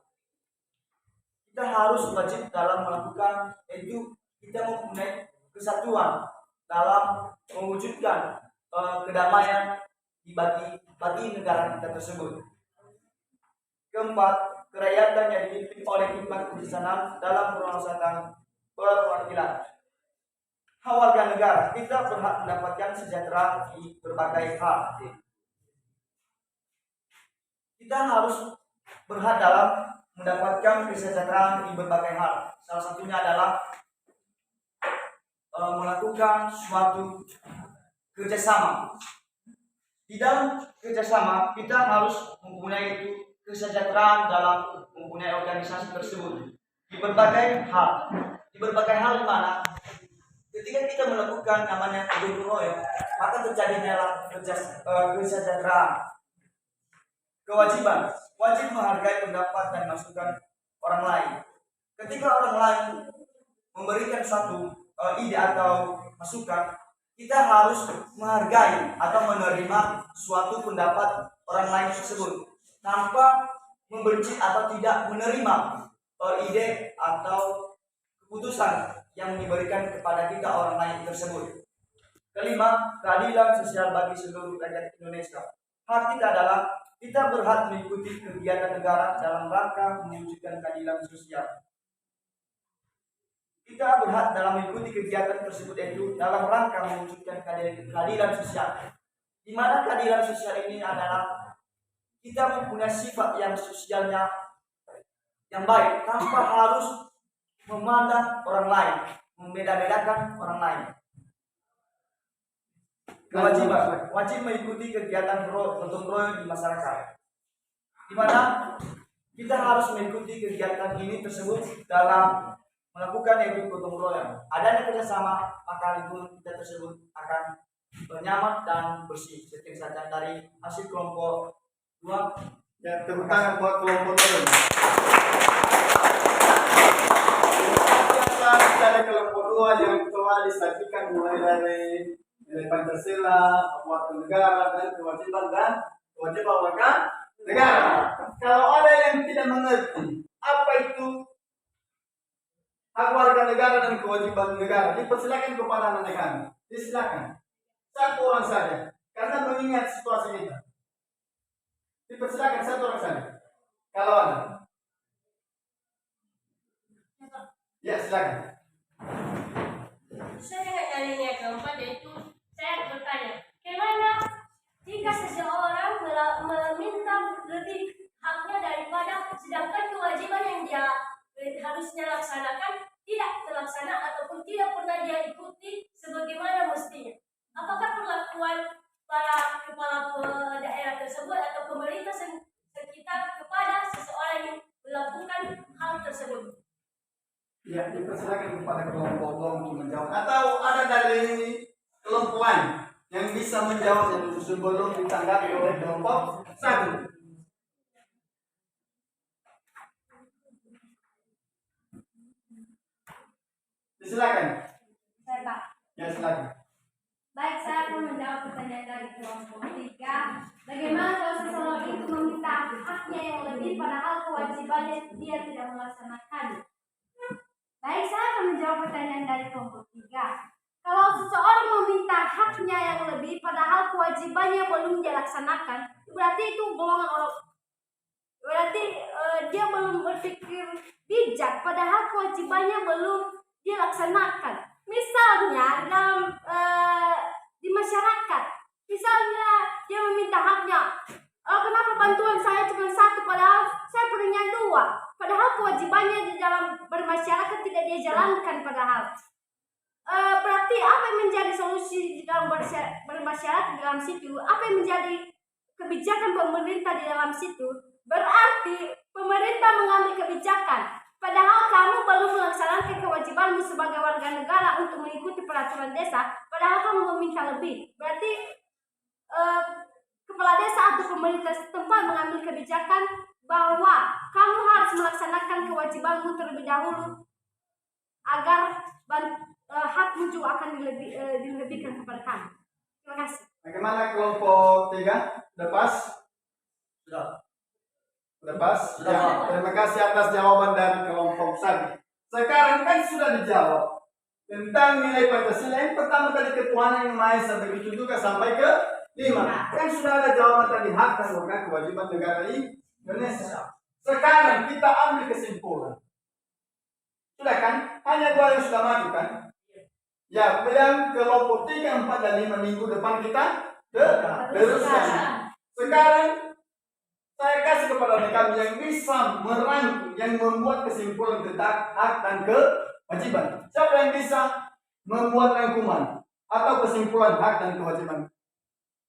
Kita harus wajib dalam melakukan itu, kita mempunyai kesatuan dalam mewujudkan kedamaian di bagi negara kita tersebut. Keempat, kerakyatan yang dipimpin oleh hikmat kebijaksanaan dalam permasalahan perwakilan. Hak warga negara, kita berhak mendapatkan sejahtera di berbagai hal. Kita harus berhak dalam mendapatkan kesejahteraan di berbagai hal. Salah satunya adalah melakukan suatu kerjasama. Di dalam kerjasama kita harus mempunyai itu kesejahteraan dalam mempunyai organisasi tersebut di berbagai hal. Di berbagai hal di mana ketika kita melakukan namanya gotong royong, maka terjadinya kesejahteraan. Kewajiban, wajib menghargai pendapat dan masukan orang lain. Ketika orang lain memberikan suatu ide atau masukan, kita harus menghargai atau menerima suatu pendapat orang lain tersebut tanpa membenci atau tidak menerima ide atau putusan yang diberikan kepada kita orang lain tersebut. Kelima, keadilan sosial bagi seluruh rakyat Indonesia. Hak kita adalah kita berhak mengikuti kegiatan negara dalam rangka mewujudkan keadilan sosial. Kita berhak dalam mengikuti kegiatan tersebut itu dalam rangka mewujudkan keadilan sosial. Di mana keadilan sosial ini adalah kita mempunyai sifat yang sosialnya yang baik tanpa harus memandang orang lain, membeda-bedakan orang lain. Kewajiban, wajib mengikuti kegiatan gotong royong di masyarakat. Di mana kita harus mengikuti kegiatan ini tersebut dalam melakukan yaitu gotong royong. Adanya kerjasama, maka lingkungan kita tersebut akan bernyaman dan bersih. Seperti saja dari hasil kelompok 2. Ya, tepuk tangan buat kelompok royong. Dari kelompok 2 yang telah disajikan mulai dari nilai Pancasila, kekuatan negara, dan kewajiban warga negara. Kalau ada yang tidak mengerti apa itu hak warga negara dan kewajiban negara, dipersilakan kepada anak kami. Disilakan. Satu orang saja. Karena mengingat situasi kita. Dipersilakan satu orang saja. Kalau ada. Ya, silakan. Saya dengan yang keempat yaitu saya bertanya, bagaimana jika seseorang meminta lebih haknya daripada sedangkan kewajiban yang dia harusnya laksanakan tidak terlaksana ataupun tidak pernah dia ikuti sebagaimana mestinya? Apakah perlakuan para kepala daerah tersebut atau pemerintah sekitar kepada seseorang yang melakukan hal tersebut? Ya, dipersilakan kepada kelompok untuk menjawab. Atau ada dari kelompok lain yang bisa menjawab itu sebelum ditanggapi oleh kelompok 1. Silakan. Saya Pak. Ya, silakan. Baik, saya akan menjawab pertanyaan dari kelompok 3. Bagaimana kalau seseorang itu meminta haknya yang lebih padahal kewajibannya dia tidak melaksanakannya? Baik, saya akan menjawab pertanyaan dari kelompok 3. Kalau seseorang meminta haknya yang lebih padahal kewajibannya belum dia laksanakan, berarti itu golongan orang. Berarti dia belum berpikir bijak padahal kewajibannya belum dia laksanakan. Misalnya dalam di masyarakat, misalnya dia meminta haknya, kenapa bantuan saya cuma 1 padahal saya punya 2, padahal kewajibannya di dalam bermasyarakat tidak dia jalankan padahal. Berarti apa yang menjadi solusi di dalam bermasyarakat di dalam situ? Apa yang menjadi kebijakan pemerintah di dalam situ? Berarti pemerintah mengambil kebijakan padahal kamu belum melaksanakan kewajibanmu sebagai warga negara untuk mengikuti peraturan desa, padahal kamu meminta lebih. Berarti kepala desa atau pemerintah setempat mengambil kebijakan bahwa kamu harus melaksanakan kewajibanmu terlebih dahulu agar hakmu juga akan dilebihkan kepada kamu. Terima kasih. Bagaimana kelompok 3? Sudah pas? Sudah. Sudah pas? Sudah. Ya, terima kasih atas jawaban dari kelompok 1. Sekarang kan sudah dijawab tentang nilai Pancasila. Yang pertama tadi ketuhanan yang Maha Esa, begitu juga sampai ke 5. Kan sudah ada jawaban tadi hak dan kewajiban negara Indonesia. Sekarang kita ambil kesimpulan. Sudah kan? Hanya 2 yang sudah maju kan? Ya, kemudian kelompok 3, 4, dan 5 minggu depan kita teruskan. Sekarang saya kasih kepada kami yang bisa merangkum, yang membuat kesimpulan tentang hak dan kewajiban. Siapa yang bisa membuat rangkuman atau kesimpulan hak dan kewajiban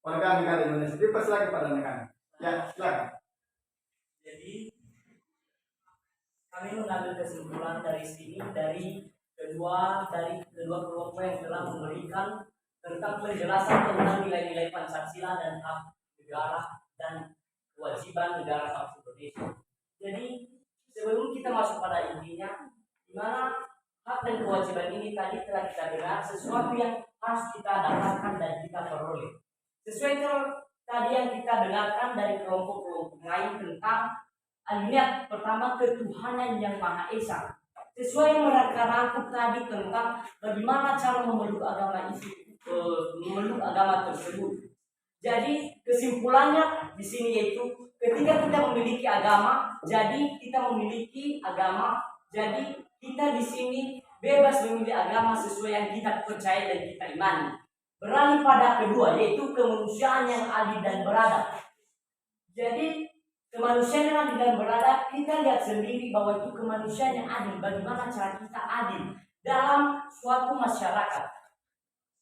warga negara Indonesia? Dipersilakan kepada kami. Ya, silakan. Jadi kami mengambil kesimpulan dari sini dari kedua kelompok yang telah memberikan tentang penjelasan tentang nilai-nilai Pancasila dan hak negara dan kewajiban negara bangsa Indonesia. Jadi sebelum kita masuk pada intinya, di mana hak dan kewajiban ini tadi telah kita dengar sesuatu yang harus kita dapatkan dan kita peroleh. Sesuai tadi yang kita dengarkan dari kelompok-kelompok lain tentang alineat pertama ketuhanan yang Maha Esa. sesuai yang mereka rangkum tadi tentang bagaimana cara memeluk agama memeluk agama tersebut. Jadi kesimpulannya di sini yaitu ketika kita memiliki agama, jadi kita memiliki agama, jadi kita di sini bebas memilih agama sesuai yang kita percaya dan kita imani. Beralih pada kedua yaitu kemanusiaan yang adil dan beradab. Jadi kemanusiaan yang adil dan beradab, kita lihat sendiri bahwa itu kemanusiaan yang adil. Bagaimana cara kita adil dalam suatu masyarakat.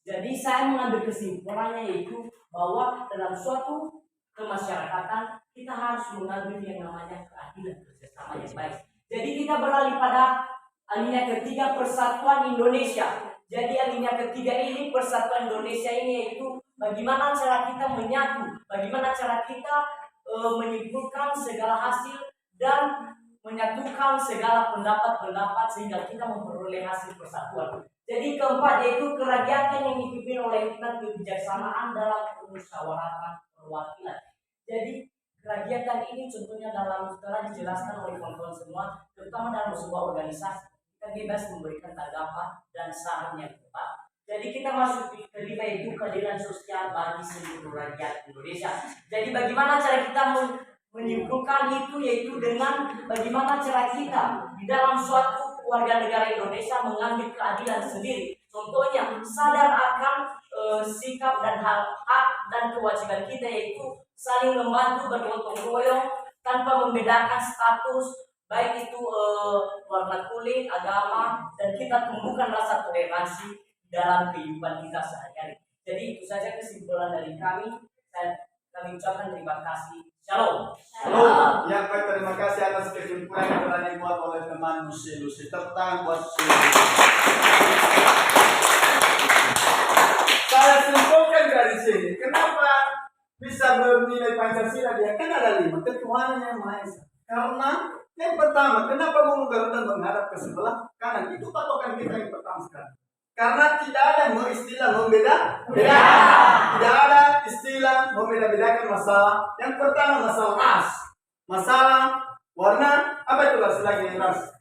Jadi saya mengambil kesimpulannya yaitu bahwa dalam suatu kemasyarakatan kita harus mengambil yang namanya keadilan bersama yang baik. Jadi kita beralih pada alinea ketiga persatuan Indonesia. Jadi alinea ketiga ini persatuan Indonesia ini yaitu bagaimana cara kita menyatu, bagaimana cara kita menyimpulkan segala hasil dan menyatukan segala pendapat-pendapat sehingga kita memperoleh hasil persatuan. Jadi keempat yaitu kerakyatan yang dipimpin oleh hikmat kebijaksanaan dalam permusyawaratan perwakilan. Jadi kerakyatan ini contohnya dalam telah dijelaskan oleh kawan-kawan semua, terutama dalam sebuah organisasi kita bebas memberikan tanggapan dan saran yang tepat. Jadi kita masuk di kelima itu keadilan sosial bagi seluruh rakyat Indonesia. Jadi bagaimana cara kita menyimpulkan itu yaitu dengan bagaimana cara kita di dalam suatu warga negara Indonesia mengambil keadilan sendiri. Contohnya sadar akan sikap dan hak dan kewajiban kita yaitu saling membantu bergotong royong tanpa membedakan status baik itu warna kulit, agama, dan kita tumbuhkan rasa toleransi dalam kehidupan kita sehari-hari. Jadi itu saja kesimpulan dari kami. Kami ucapkan terima kasih. Shalom. Shalom. Yang baik, terima kasih atas kesimpulan yang telah dibuat oleh teman Lucy. Tentang buat saya simpulkan dari sini. Kenapa bisa bernilai Pancasila? Dia kan ada 5 ketuhanan yang Maha Esa. Karena yang pertama, kenapa mengubah dan menghadap ke sebelah kanan? Itu patokan kita yang pertama sekali. Karena tidak ada istilah membeda-bedakan. Tidak ada istilah membeda-bedakan masalah. Yang pertama masalah ras, masalah warna, apa itu ras lagi ras?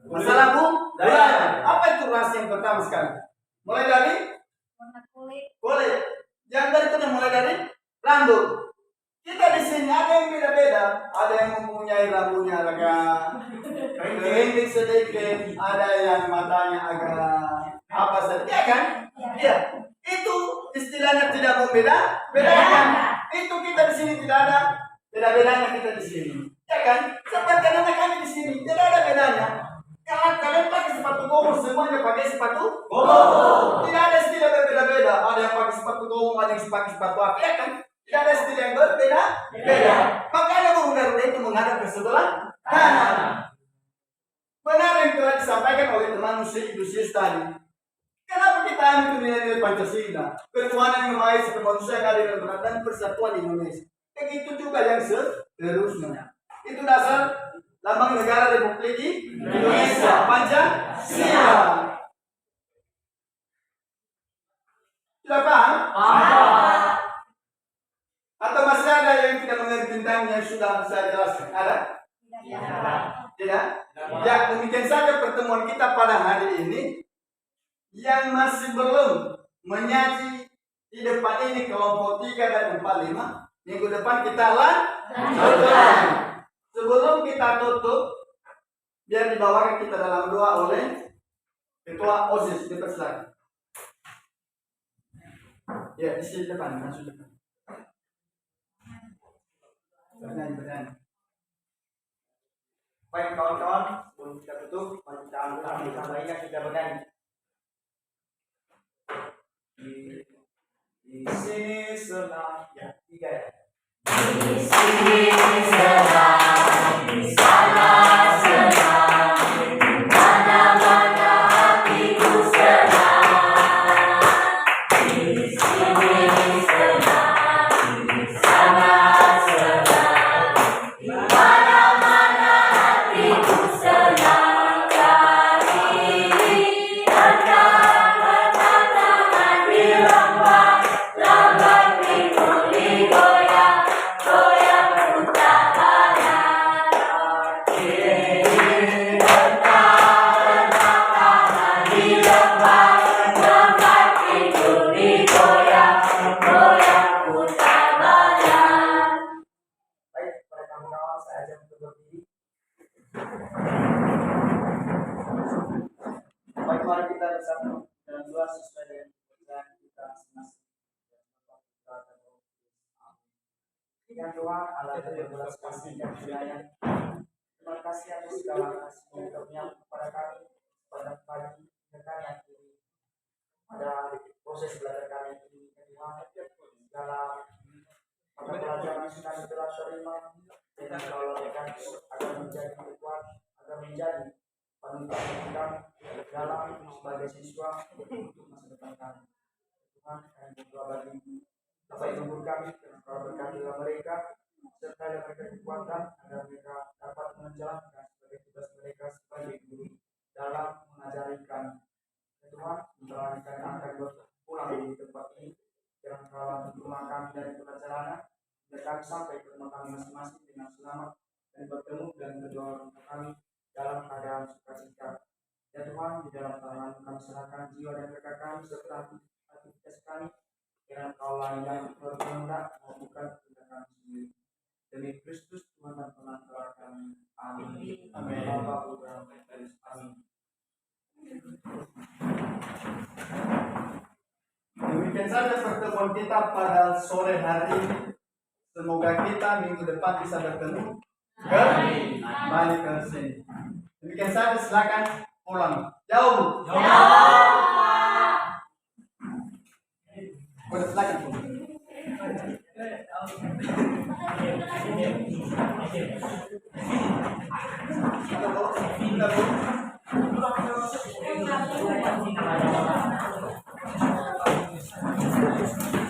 Masalah budaya. Apa itu ras yang pertama sekali? Mulai dari warna kulit. kulit. Yang berikutnya mulai dari rambut. Kita di sini ada yang beda-beda. Ada yang mempunyai rambutnya agak keriting sedikit, ada yang matanya agak apa saja, ya kan? Iya. Itu istilahnya tidak membeda-bedakan. Itu kita di sini tidak ada beda-bedanya kita di sini, ya kan? Seperti anak kami di sini tidak ada bedanya. Kalau kalian pakai sepatu gomong, semuanya pakai sepatu gomong. Tidak ada istilah berbeda-beda. Ada yang pakai sepatu gomong, ada yang pakai sepatu apa, ya kan? Tidak ada istilah yang berbeda-beda. Makanya Garuda itu menghadap ke sebelah kanan. Benar yang telah disampaikan oleh teman Lucius tadi. Kenapa kita ambil nilai-nilai Pancasila? Ketuhanan yang Maha Esa, kemanusiaan adil dan beradab, dan persatuan Indonesia. Begitu juga yang seterusnya. Itu dasar lambang negara Republik Indonesia, Pancasila. Sudah paham? Atau masih ada yang tidak mengerti tentang yang sudah saya jelaskan? Ada? Tidak? Ya, demikian saja pertemuan kita pada hari ini. Yang masih belum menyaji di depan ini kelompok 3 dan 45, minggu depan kita lanjutkan. Sebelum kita tutup, biar dibawakan kita dalam doa oleh Ketua OSIS. Dipersilakan. Ya, di sini depan, masuk depan. Bernyanyi. Baik kawan-kawan, sebelum kita tutup, mari kita ambil ambil tambahnya kita bernyanyi. Di sini senang, ya 3 ya. Di sini senang, di sana senang, di mana-mana hatiku senang. Di sini senang, di sana senang, di mana-mana hatiku senang. Kali ini tangan dilambang, lambang minggu digoyang, goyang utara. 1 dan 2 sesuai dengan kepercayaan kita masing-masing. Ya Tuhan, Allah yang belas kasih dan penyayang, terima kasih atas segala kasih yang Kau kepada kami pada pagi dan kami akhiri pada proses belajar kami ini. Ya Tuhan, segala mata pelajaran yang kami telah terima dengan Kau lakukan agar menjadi kuat, agar menjadi panutan kita dalam sebagai siswa untuk masa depan kami. Tuhan, kami berdoa bagi Bapak Ibu guru kami, dan Kau berkatilah mereka, serta mereka kekuatan agar mereka dapat menjalankan sebagai tugas mereka sebagai guru dalam mengajari kami. Ya Tuhan, setelah kami akan berpulang di tempat ini, jangan Kau rumah kami dari perjalanan, dan kami sampai ke rumah kami masing-masing dengan selamat dan bertemu dan berdoa untuk kami dalam keadaan sukacita. Ya Tuhan, di dalam tangan kami serahkan jiwa dan mereka kami serta aktivitas kami. Kiranya Kaulah yang berkehendak melakukan tindakan sendiri. Demi Kristus Tuhan dan Penantara kami. Amin. Amin. Bapa, Putra, dan Roh Kudus. Amin. Demikian saja pertemuan kita pada sore hari ini. Semoga kita minggu depan bisa bertemu kembali ke sini. Demikian saja, silakan pulang. Jauh. Boleh silakan pulang. Terima kasih.